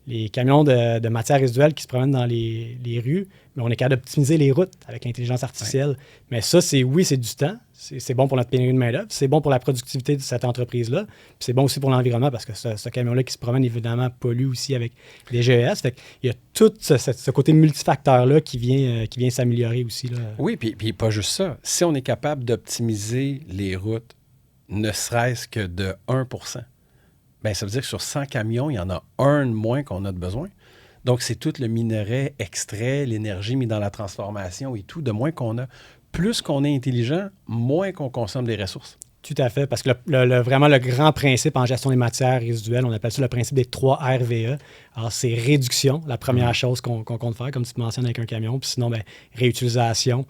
Les camions de matières résiduelles qui se promènent dans les rues, mais on est capable d'optimiser les routes avec l'intelligence artificielle. Ouais. Mais ça, c'est du temps. C'est bon pour notre pénurie de main-d'œuvre. C'est bon pour la productivité de cette entreprise-là. Puis c'est bon aussi pour l'environnement parce que ce camion-là qui se promène, évidemment, pollue aussi avec des GES. Fait qu'il y a tout ce côté multifacteur-là qui vient s'améliorer aussi. Là. Oui, puis pas juste ça. Si on est capable d'optimiser les routes, ne serait-ce que de 1%, bien, ça veut dire que sur 100 camions, il y en a un de moins qu'on a de besoin. Donc, c'est tout le minerai extrait, l'énergie mise dans la transformation et tout, de moins qu'on a. Plus qu'on est intelligent, moins qu'on consomme des ressources. Tout à fait, parce que vraiment le grand principe en gestion des matières résiduelles, on appelle ça le principe des 3 RVE. Alors, c'est réduction, la première chose qu'on compte faire, comme tu te mentionnes avec un camion. Puis sinon, bien, réutilisation,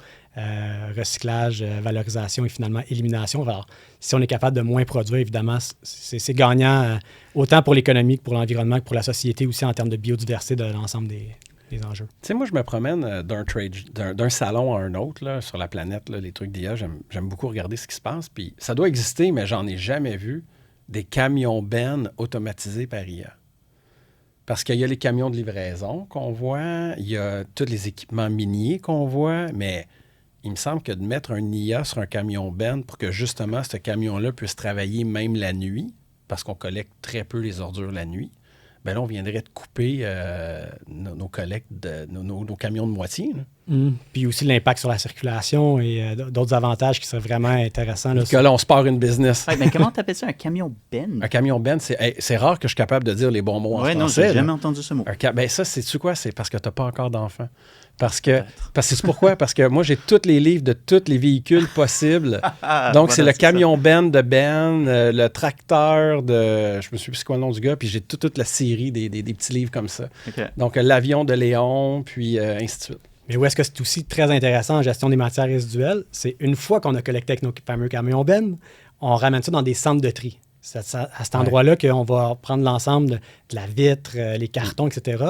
recyclage, valorisation et finalement élimination. Alors, si on est capable de moins produire, évidemment, c'est gagnant autant pour l'économie que pour l'environnement, que pour la société aussi en termes de biodiversité de l'ensemble des enjeux. Tu sais, moi, je me promène d'un salon à un autre là, sur la planète, là, les trucs d'IA. J'aime beaucoup regarder ce qui se passe. Puis ça doit exister, mais j'en ai jamais vu des camions-bennes automatisés par IA. Parce qu'il y a les camions de livraison qu'on voit, il y a tous les équipements miniers qu'on voit, mais il me semble que de mettre un IA sur un camion-benne pour que justement ce camion-là puisse travailler même la nuit, parce qu'on collecte très peu les ordures la nuit, bien là, on viendrait de couper nos collectes, nos camions de moitié. Puis aussi l'impact sur la circulation et d'autres avantages qui seraient vraiment intéressants. Là, là, on se part une business. Ouais, mais comment t'appelles ça, un camion ben? Un camion ben, c'est rare que je suis capable de dire les bons mots en français. Oui, non, j'ai jamais entendu ce mot. Ben ça, sais-tu quoi? C'est parce que tu n'as pas encore d'enfant. Parce que c'est pourquoi? Parce que moi, j'ai tous les livres de tous les véhicules possibles. Donc, c'est le camion Ben de Ben, le tracteur de... Je me souviens plus c'est quoi le nom du gars, puis j'ai toute la série des petits livres comme ça. Okay. Donc, l'avion de Léon, puis ainsi de suite. Mais où est-ce que c'est aussi très intéressant en gestion des matières résiduelles? C'est une fois qu'on a collecté avec nos fameux camions Ben, on ramène ça dans des centres de tri. C'est à cet endroit-là qu'on va prendre l'ensemble de la vitre, les cartons, etc.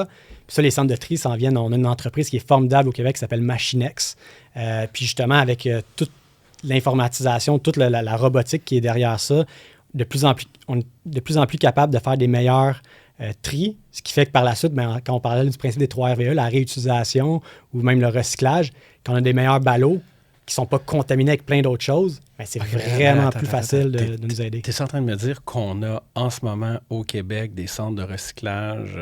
Puis ça, les centres de tri s'en viennent. On a une entreprise qui est formidable au Québec qui s'appelle Machinex. Puis justement, avec toute l'informatisation, toute la robotique qui est derrière ça, on est de plus en plus capable de faire des meilleurs tri, ce qui fait que par la suite, ben, quand on parlait du principe des 3 RVE, la réutilisation ou même le recyclage, quand on a des meilleurs ballots qui ne sont pas contaminés avec plein d'autres choses, ben, c'est vraiment plus facile de nous aider. Tu es en train de me dire qu'on a en ce moment au Québec des centres de recyclage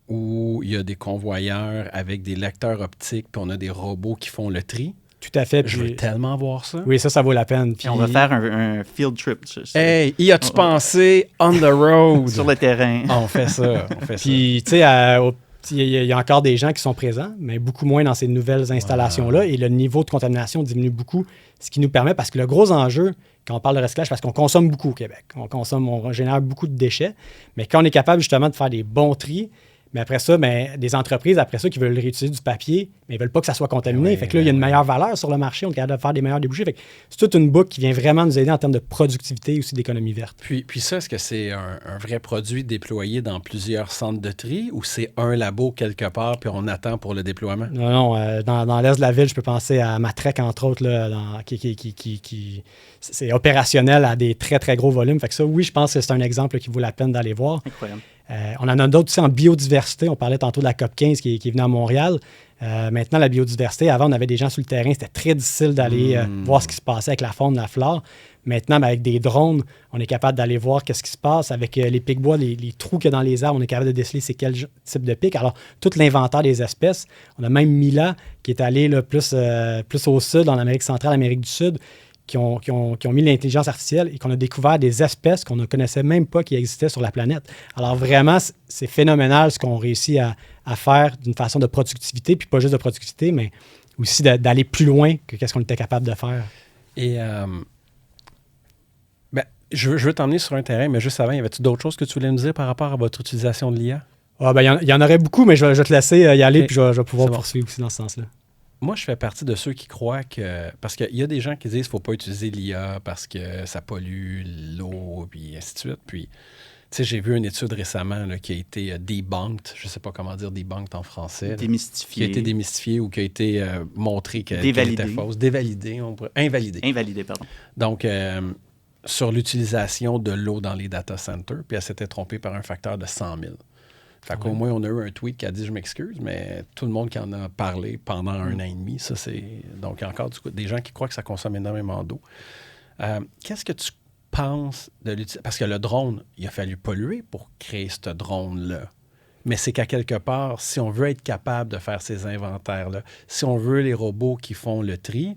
où il y a des convoyeurs avec des lecteurs optiques puis on a des robots qui font le tri? Tout à fait. Je veux tellement voir ça. Oui, ça vaut la peine. Puis on va faire un field trip. Hey, y a-tu pensé on the road? Sur le terrain. On fait ça. Puis, tu sais, il y a encore des gens qui sont présents, mais beaucoup moins dans ces nouvelles installations-là. Et le niveau de contamination diminue beaucoup, ce qui nous permet, parce que le gros enjeu, quand on parle de recyclage, parce qu'on consomme beaucoup au Québec. On génère beaucoup de déchets. Mais quand on est capable justement de faire des bons tris, mais après ça, des entreprises, après ça, qui veulent réutiliser du papier, mais ils veulent pas que ça soit contaminé. Oui, fait que là, il y a une meilleure valeur sur le marché, on est capable de faire des meilleurs débouchés. Fait que c'est toute une boucle qui vient vraiment nous aider en termes de productivité et aussi d'économie verte. Puis ça, est-ce que c'est un vrai produit déployé dans plusieurs centres de tri ou c'est un labo quelque part puis on attend pour le déploiement? Non, dans l'est de la ville, je peux penser à Matrec, entre autres, là, qui c'est opérationnel à des très, très gros volumes. Fait que ça, oui, je pense que c'est un exemple qui vaut la peine d'aller voir. Incroyable. On en a d'autres aussi en biodiversité. On parlait tantôt de la COP15 qui est venue à Montréal. Maintenant, la biodiversité, avant, on avait des gens sur le terrain. C'était très difficile d'aller voir ce qui se passait avec la faune, la flore. Maintenant, avec des drones, on est capable d'aller voir qu'est-ce qui se passe. Avec les pics-bois, les trous qu'il y a dans les arbres, on est capable de déceler c'est quel type de pic. Alors, tout l'inventaire des espèces. On a même Mila qui est allé là, plus au sud, en Amérique centrale, Amérique du Sud, qui ont mis l'intelligence artificielle et qu'on a découvert des espèces qu'on ne connaissait même pas qui existaient sur la planète. Alors vraiment, c'est phénoménal ce qu'on réussit à faire d'une façon de productivité, puis pas juste de productivité, mais aussi d'aller plus loin que qu'est-ce qu'on était capable de faire. Et je veux t'emmener sur un terrain, mais juste avant, y avait-tu d'autres choses que tu voulais nous dire par rapport à votre utilisation de l'IA? Il y en aurait beaucoup, mais je vais te laisser y aller, puis je vais pouvoir bon. poursuivre aussi dans ce sens-là. Moi, je fais partie de ceux qui croient que... Parce qu'il y a des gens qui disent qu'il ne faut pas utiliser l'IA parce que ça pollue l'eau, puis ainsi de suite. Puis, tu sais, j'ai vu une étude récemment là, qui a été debunked. Je ne sais pas comment dire debunked en français. Démystifié. Qui a été démystifiée ou qui a été montré qu'elle était fausse. Dévalidée. Invalidée. Invalidé, pardon. Donc, sur l'utilisation de l'eau dans les data centers, puis elle s'était trompée par un facteur de 100 000. Fait qu'au moins, on a eu un tweet qui a dit « Je m'excuse », mais tout le monde qui en a parlé pendant un an et demi, ça c'est... Donc, il y a encore des gens qui croient que ça consomme énormément d'eau. Qu'est-ce que tu penses de l'utilisation? Parce que le drone, il a fallu polluer pour créer ce drone-là. Mais c'est qu'à quelque part, si on veut être capable de faire ces inventaires-là, si on veut les robots qui font le tri,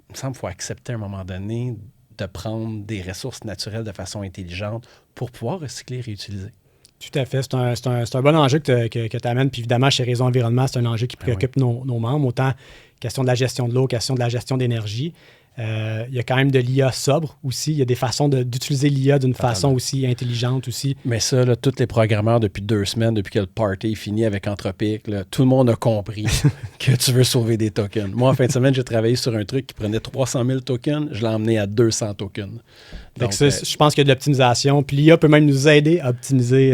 il me semble qu'il faut accepter à un moment donné de prendre des ressources naturelles de façon intelligente pour pouvoir recycler et réutiliser. Tout à fait. C'est un bon enjeu que tu amènes. Puis évidemment, chez Réseau Environnement, c'est un enjeu qui préoccupe nos membres. Autant question de la gestion de l'eau, question de la gestion d'énergie. Il y a quand même de l'IA sobre aussi. Il y a des façons d'utiliser l'IA d'une façon aussi intelligente aussi. Mais ça, là, tous les programmeurs depuis 2 semaines, depuis que le party est fini avec Anthropic, là, tout le monde a compris que tu veux sauver des tokens. Moi, en fin de semaine, j'ai travaillé sur un truc qui prenait 300 000 tokens. Je l'ai emmené à 200 tokens. Donc, je pense qu'il y a de l'optimisation. Puis l'IA peut même nous aider à optimiser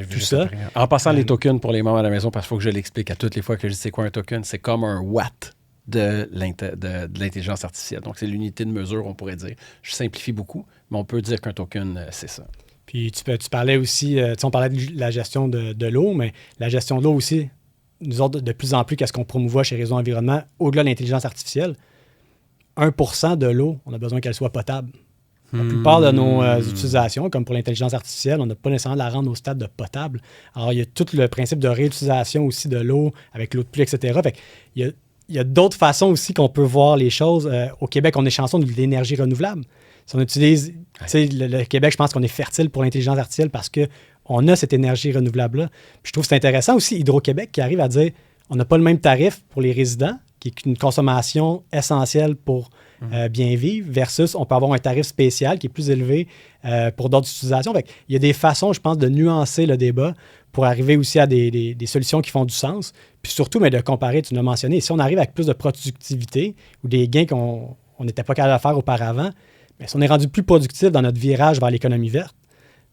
tout ça. En passant les tokens pour les membres à la maison, parce qu'il faut que je l'explique à toutes les fois que je dis c'est quoi un token, c'est comme un watt de l'intelligence artificielle. Donc, c'est l'unité de mesure, on pourrait dire. Je simplifie beaucoup, mais on peut dire qu'un token, c'est ça. Puis, tu parlais aussi, on parlait de la gestion de l'eau, mais la gestion de l'eau aussi, nous autres, de plus en plus, qu'est-ce qu'on promouvoit chez Réseau Environnement, au-delà de l'intelligence artificielle, 1% de l'eau, on a besoin qu'elle soit potable. La plupart de nos utilisations, comme pour l'intelligence artificielle, on n'a pas nécessairement de la rendre au stade de potable. Alors, il y a tout le principe de réutilisation aussi de l'eau, avec l'eau de pluie, etc. Fait qu'il y a d'autres façons aussi qu'on peut voir les choses. Au Québec, on est chanceux de l'énergie renouvelable. Si on utilise, le Québec, je pense qu'on est fertile pour l'intelligence artificielle parce qu'on a cette énergie renouvelable-là. Puis je trouve que c'est intéressant aussi, Hydro-Québec qui arrive à dire on n'a pas le même tarif pour les résidents, qui est une consommation essentielle pour bien vivre, versus on peut avoir un tarif spécial qui est plus élevé pour d'autres utilisations. Fait il y a des façons, je pense, de nuancer le débat pour arriver aussi à des solutions qui font du sens. Puis surtout, mais de comparer, tu l'as mentionné, si on arrive avec plus de productivité ou des gains qu'on n'était pas capable de faire auparavant, bien, si on est rendu plus productif dans notre virage vers l'économie verte,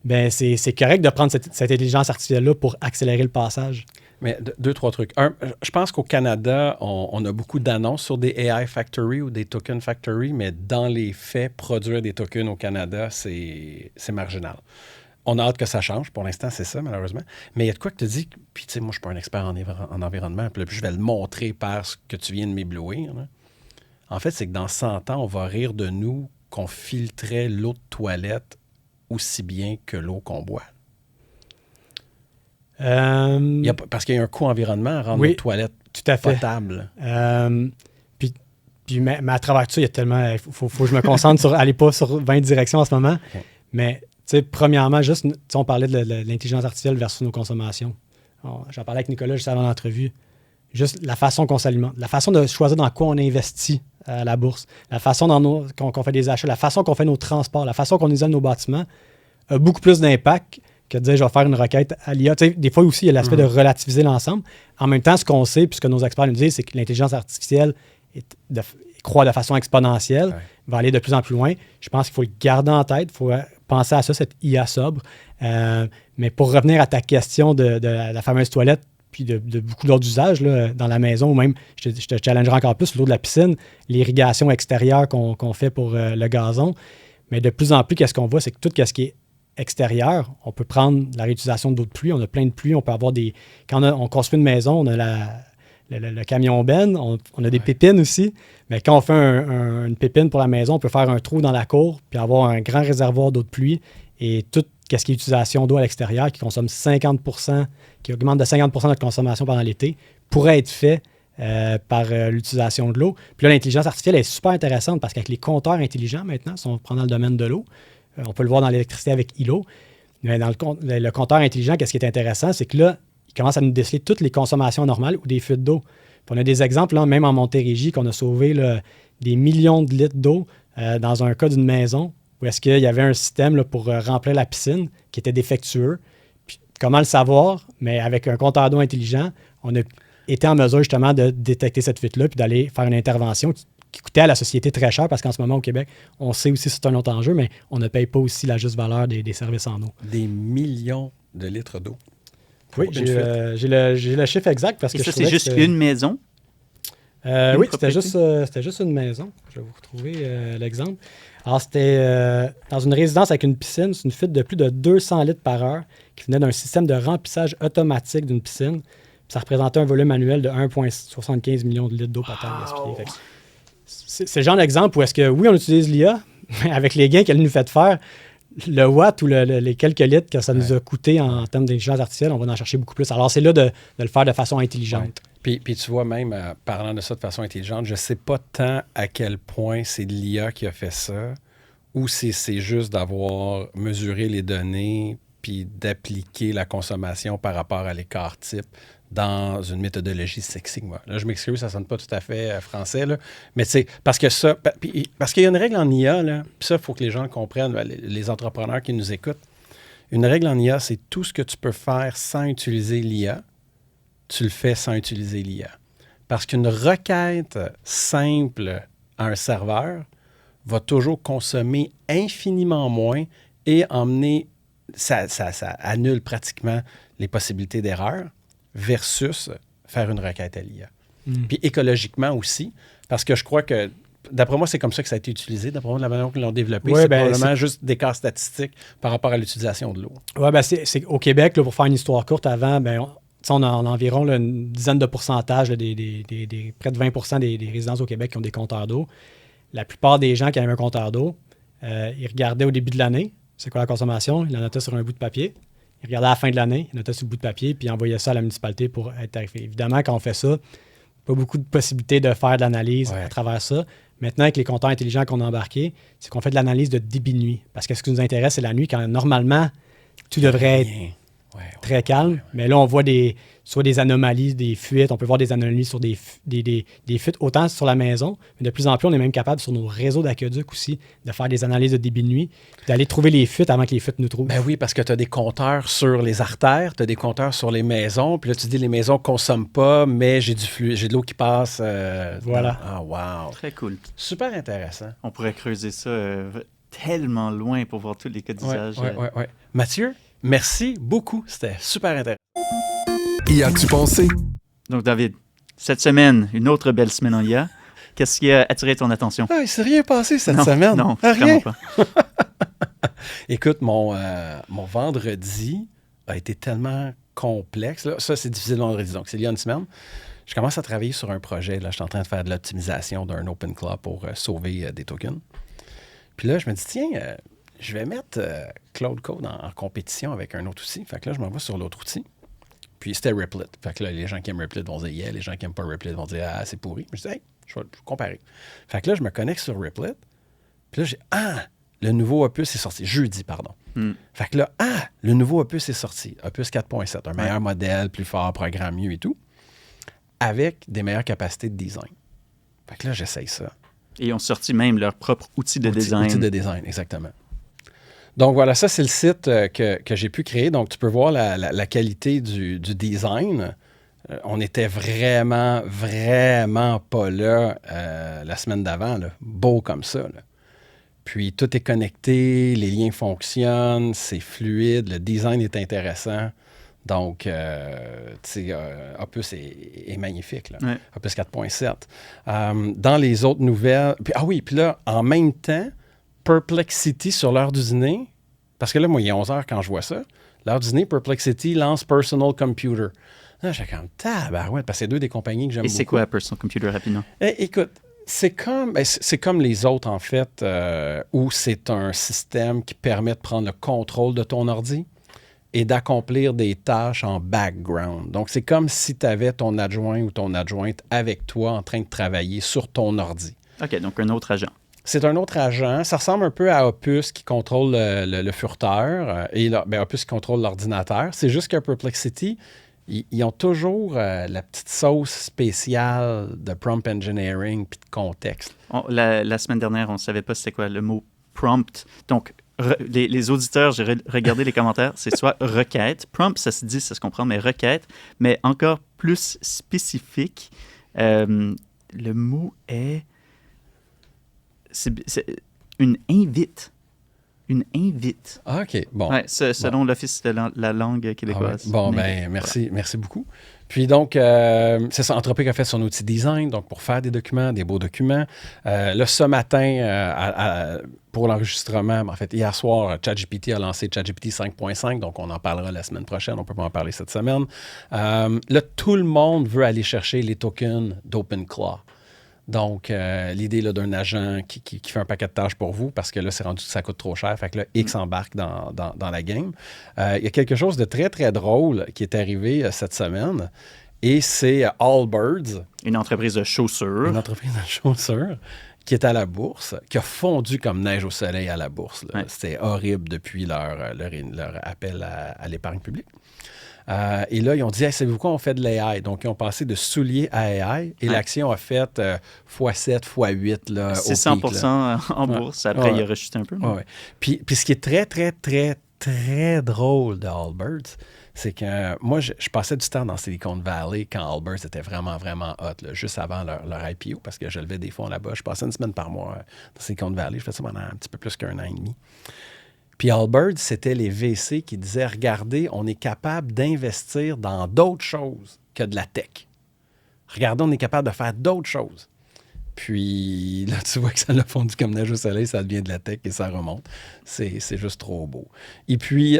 bien, c'est correct de prendre cette intelligence artificielle-là pour accélérer le passage. Mais 2-3 trucs. Un, je pense qu'au Canada, on a beaucoup d'annonces sur des AI Factory ou des Token Factory, mais dans les faits, produire des tokens au Canada, c'est marginal. On a hâte que ça change. Pour l'instant, c'est ça, malheureusement. Mais il y a de quoi que tu dis, puis tu sais, moi, je ne suis pas un expert en environnement, puis je vais le montrer par ce que tu viens de m'éblouir. Là. En fait, c'est que dans 100 ans, on va rire de nous qu'on filtrait l'eau de toilette aussi bien que l'eau qu'on boit. Parce qu'il y a un coût environnement à rendre nos toilettes potables. Mais à travers tout ça, il y a tellement... Il faut que je me concentre sur aller pas sur 20 directions en ce moment. Okay. Mais, tu sais, premièrement, juste, on parlait de l'intelligence artificielle versus nos consommations. J'en parlais avec Nicolas juste avant l'entrevue. Juste la façon qu'on s'alimente, la façon de choisir dans quoi on investit à la bourse, la façon qu'on fait des achats, la façon qu'on fait nos transports, la façon qu'on isole nos bâtiments a beaucoup plus d'impact que de dire je vais faire une requête à l'IA. Tu sais, des fois aussi, il y a l'aspect de relativiser l'ensemble. En même temps, ce qu'on sait, puis ce que nos experts nous disent, c'est que l'intelligence artificielle croît de façon exponentielle, va aller de plus en plus loin. Je pense qu'il faut le garder en tête, il faut penser à ça, cette IA sobre. Mais pour revenir à ta question de la fameuse toilette, puis de beaucoup d'autres usages là, dans la maison, ou même, je te challengerai encore plus, l'eau de la piscine, l'irrigation extérieure qu'on fait pour le gazon. Mais de plus en plus, qu'est-ce qu'on voit, c'est que tout ce qui est extérieur, on peut prendre la réutilisation d'eau de pluie, on a plein de pluie, on peut avoir des... Quand on construit une maison, on a le camion benne, on a des pépines aussi, mais quand on fait une pépine pour la maison, on peut faire un trou dans la cour, puis avoir un grand réservoir d'eau de pluie, et tout ce qui est utilisation d'eau à l'extérieur, qui consomme 50%, qui augmente de 50% notre consommation pendant l'été, pourrait être fait par l'utilisation de l'eau. Puis là, l'intelligence artificielle est super intéressante parce qu'avec les compteurs intelligents maintenant, si on prend dans le domaine de l'eau, on peut le voir dans l'électricité avec ILO, mais dans le compteur intelligent, qu'est-ce qui est intéressant, c'est que là, il commence à nous déceler toutes les consommations normales ou des fuites d'eau. Puis on a des exemples, là, même en Montérégie, qu'on a sauvé là, des millions de litres d'eau dans un cas d'une maison où est-ce qu'il y avait un système là, pour remplir la piscine qui était défectueux. Puis, comment le savoir? Mais avec un compteur d'eau intelligent, on a été en mesure justement de détecter cette fuite-là puis d'aller faire une intervention qui coûtait à la société très cher parce qu'en ce moment au Québec, on sait aussi que c'est un autre enjeu, mais on ne paye pas aussi la juste valeur des services en eau. Des millions de litres d'eau. Oui, j'ai le chiffre exact parce que ça, c'est juste une maison? Oui, c'était juste une maison. Je vais vous retrouver l'exemple. Alors, c'était dans une résidence avec une piscine. C'est une fuite de plus de 200 litres par heure qui venait d'un système de remplissage automatique d'une piscine. Puis ça représentait un volume annuel de 1,75 million de litres d'eau potable gaspillée. C'est le genre d'exemple où est-ce que, oui, on utilise l'IA, mais avec les gains qu'elle nous fait faire, le watt ou les quelques litres que ça nous a coûté en termes d'intelligence artificielle, on va en chercher beaucoup plus. Alors, c'est là de le faire de façon intelligente. Puis tu vois, même parlant de ça de façon intelligente, je ne sais pas tant à quel point c'est de l'IA qui a fait ça ou si c'est juste d'avoir mesuré les données puis d'appliquer la consommation par rapport à l'écart type dans une méthodologie Six Sigma. Là, je m'excuse, ça ne sonne pas tout à fait français, là. Mais tu sais, parce qu'il y a une règle en IA, là, puis ça, il faut que les gens comprennent, les entrepreneurs qui nous écoutent. Une règle en IA, c'est tout ce que tu peux faire sans utiliser l'IA, tu le fais sans utiliser l'IA. Parce qu'une requête simple à un serveur va toujours consommer infiniment moins et emmener, ça annule pratiquement les possibilités d'erreur versus faire une requête à l'IA. Puis écologiquement aussi, parce que je crois que, d'après moi, c'est comme ça que ça a été utilisé. D'après moi, de la manière qu'ils l'ont développé, c'est probablement juste des cas statistiques par rapport à l'utilisation de l'eau. Oui, bien, c'est au Québec, là, pour faire une histoire courte, avant, on a environ là, une dizaine de pourcentages, là, près de 20% des résidences au Québec qui ont des compteurs d'eau. La plupart des gens qui avaient un compteur d'eau, ils regardaient au début de l'année, c'est quoi la consommation, ils la notaient sur un bout de papier. Ils regardaient à la fin de l'année, ils notaient sur le bout de papier, puis ils envoyaient ça à la municipalité pour être tarifé. Évidemment, quand on fait ça, pas beaucoup de possibilités de faire de l'analyse à travers ça. Maintenant, avec les compteurs intelligents qu'on a embarqués, c'est qu'on fait de l'analyse de débit de nuit. Parce que ce qui nous intéresse, c'est la nuit, quand normalement, tout devrait être très calme. Mais là, on voit soit des anomalies, des fuites. On peut voir des anomalies sur des fuites, autant sur la maison, mais de plus en plus, on est même capable sur nos réseaux d'aqueduc aussi de faire des analyses de débit de nuit, d'aller trouver les fuites avant que les fuites nous trouvent. Ben oui, parce que tu as des compteurs sur les artères, tu as des compteurs sur les maisons, puis là, tu dis les maisons ne consomment pas, mais j'ai de l'eau qui passe. Voilà. Ah, wow. Très cool. Super intéressant. On pourrait creuser ça tellement loin pour voir tous les cas d'usage. Oui. Mathieu, merci beaucoup. C'était super intéressant. Y as-tu pensé? Donc, David, cette semaine, une autre belle semaine en IA. Qu'est-ce qui a attiré ton attention? Ah, il ne s'est rien passé cette semaine. Non, rien. vraiment pas. Écoute, mon vendredi a été tellement complexe. Là, ça, c'est difficile vendredi. Donc, c'est il y a une semaine. Je commence à travailler sur un projet. Là, je suis en train de faire de l'optimisation d'un open cloud pour sauver des tokens. Puis là, je me dis, tiens, je vais mettre Cloud Code en compétition avec un autre outil. Fait que là, je m'en vais sur l'autre outil. Puis c'était Replit. Fait que là, les gens qui aiment Replit vont dire yeah, les gens qui n'aiment pas Replit vont dire ah, c'est pourri. Mais je dis, hey, je vais comparer. Fait que là, je me connecte sur Replit. Puis là, j'ai le nouveau opus est sorti. Jeudi, pardon. Fait que là, le nouveau opus est sorti. Opus 4.7, un meilleur modèle, plus fort, programme mieux et tout, avec des meilleures capacités de design. Fait que là, j'essaye ça. Et ils ont sorti même leur propre outil de design. Outil de design, exactement. Donc voilà, ça c'est le site que j'ai pu créer. Donc tu peux voir la qualité du design. On était vraiment, vraiment pas là la semaine d'avant, là. Beau comme ça, là. Puis tout est connecté, les liens fonctionnent, c'est fluide, le design est intéressant. Donc, Opus est magnifique, là. Ouais. Opus 4.7. Dans les autres nouvelles... Puis là, en même temps, Perplexity sur l'heure du dîner, parce que là, moi, il est 11h quand je vois ça, l'heure du dîner, Perplexity lance Personal Computer. Là, j'ai comme, tabarouette, parce que c'est deux des compagnies que j'aime beaucoup. Et c'est quoi Personal Computer, rapidement? Écoute, c'est comme les autres, en fait, où c'est un système qui permet de prendre le contrôle de ton ordi et d'accomplir des tâches en background. Donc, c'est comme si tu avais ton adjoint ou ton adjointe avec toi en train de travailler sur ton ordi. OK, donc un autre agent. C'est un autre agent. Ça ressemble un peu à Opus qui contrôle le furteur et Opus qui contrôle l'ordinateur. C'est juste que Perplexity, ils ont toujours la petite sauce spéciale de prompt engineering puis de contexte. La semaine dernière, on ne savait pas c'était quoi le mot prompt. Donc, les auditeurs, j'ai regardé les commentaires, c'est soit requête. Prompt, ça se dit, ça se comprend, mais requête. Mais encore plus spécifique, le mot est... C'est une invite. Une invite. Ah, OK. Bon. Ouais, selon l'Office de la langue québécoise. Ah ouais. Bon, merci beaucoup. Puis donc, c'est ça, Anthropic a fait son outil design, donc pour faire des documents, des beaux documents. Là, ce matin, pour l'enregistrement, en fait, hier soir, ChatGPT a lancé ChatGPT 5.5, donc on en parlera la semaine prochaine, on ne peut pas en parler cette semaine. Là, tout le monde veut aller chercher les tokens d'OpenClaw. Donc, l'idée là, d'un agent qui fait un paquet de tâches pour vous, parce que là, c'est rendu que ça coûte trop cher. Fait que là, X embarque dans la game. Il y a quelque chose de très, très drôle qui est arrivé cette semaine, et c'est Allbirds. Une entreprise de chaussures. Une entreprise de chaussures qui est à la bourse, qui a fondu comme neige au soleil à la bourse. Ouais. C'était horrible depuis leur appel à l'épargne publique. Et là, ils ont dit, hey, savez-vous quoi, on fait de l'AI. Donc, ils ont passé de soulier à AI et l'action a fait x7, x8. Là, 600% en bourse. Après, il a rechuté un peu. Ouais. Puis ce qui est très, très, très, très drôle de Allbirds, c'est que moi, je passais du temps dans Silicon Valley quand Allbirds était vraiment, vraiment hot, là, juste avant leur IPO, parce que je levais des fonds là-bas. Je passais une semaine par mois dans Silicon Valley. Je faisais ça pendant un petit peu plus qu'1 an et demi. Puis Allbirds, c'était les VC qui disaient, regardez, on est capable d'investir dans d'autres choses que de la tech. Regardez, on est capable de faire d'autres choses. Puis là, tu vois que ça l'a fondu comme neige au soleil, ça devient de la tech et ça remonte. C'est juste trop beau. Et puis,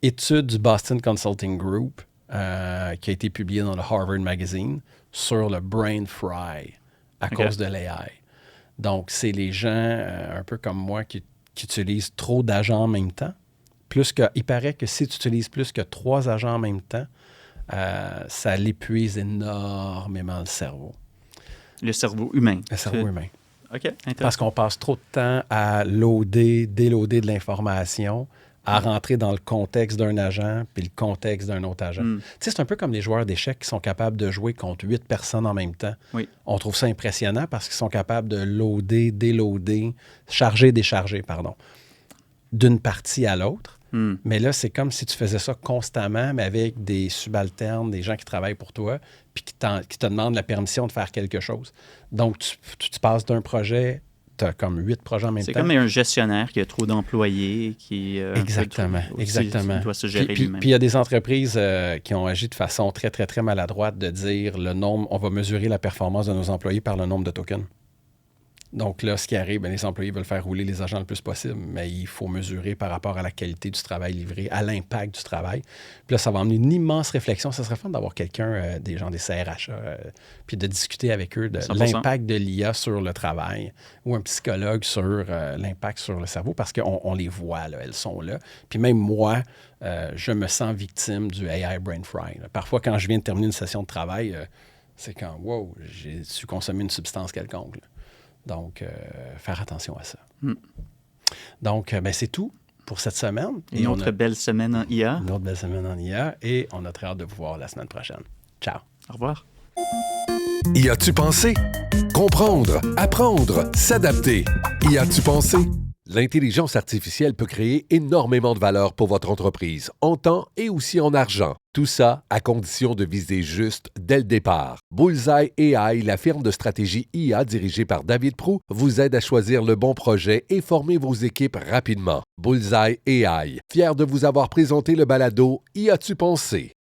étude du Boston Consulting Group qui a été publiée dans le Harvard Magazine sur le brain fry à cause de l'AI. Donc, c'est les gens un peu comme moi qui utilisent trop d'agents en même temps. Il paraît que si tu utilises plus que 3 agents en même temps, ça l'épuise énormément le cerveau. Le cerveau humain. Le cerveau humain. OK, intéressant. Parce qu'on passe trop de temps à déloader de l'information, à rentrer dans le contexte d'un agent puis le contexte d'un autre agent. Tu sais, c'est un peu comme les joueurs d'échecs qui sont capables de jouer contre 8 personnes en même temps. Oui. On trouve ça impressionnant parce qu'ils sont capables de loader, déloader, charger, décharger, d'une partie à l'autre. Mais là, c'est comme si tu faisais ça constamment, mais avec des subalternes, des gens qui travaillent pour toi, puis qui te demandent la permission de faire quelque chose. Donc, tu passes d'un projet, tu as comme 8 projets en même temps. C'est comme un gestionnaire qui a trop d'employés, qui exactement. doit se gérer lui-même. Puis il y a des entreprises qui ont agi de façon très, très, très maladroite de dire on va mesurer la performance de nos employés par le nombre de tokens. Donc là, ce qui arrive, les employés veulent faire rouler les agents le plus possible, mais il faut mesurer par rapport à la qualité du travail livré, à l'impact du travail. Puis là, ça va amener une immense réflexion. Ça serait fun d'avoir quelqu'un, des gens des CRHA, puis de discuter avec eux de 100%. L'impact de l'IA sur le travail ou un psychologue sur l'impact sur le cerveau, parce qu'on les voit, là, elles sont là. Puis même moi, je me sens victime du AI brain fry. Là. Parfois, quand je viens de terminer une session de travail, c'est quand, wow, j'ai su consommer une substance quelconque. Là. Donc, faire attention à ça. Donc, c'est tout pour cette semaine. Une autre belle semaine en IA. Une autre belle semaine en IA. Et on a très hâte de vous voir la semaine prochaine. Ciao. Au revoir. Y as-tu pensé? Comprendre, apprendre, s'adapter. Y as-tu pensé? L'intelligence artificielle peut créer énormément de valeur pour votre entreprise, en temps et aussi en argent. Tout ça à condition de viser juste dès le départ. Bullseye AI, la firme de stratégie IA dirigée par David Prou, vous aide à choisir le bon projet et former vos équipes rapidement. Bullseye AI, fier de vous avoir présenté le balado Y as-tu pensé?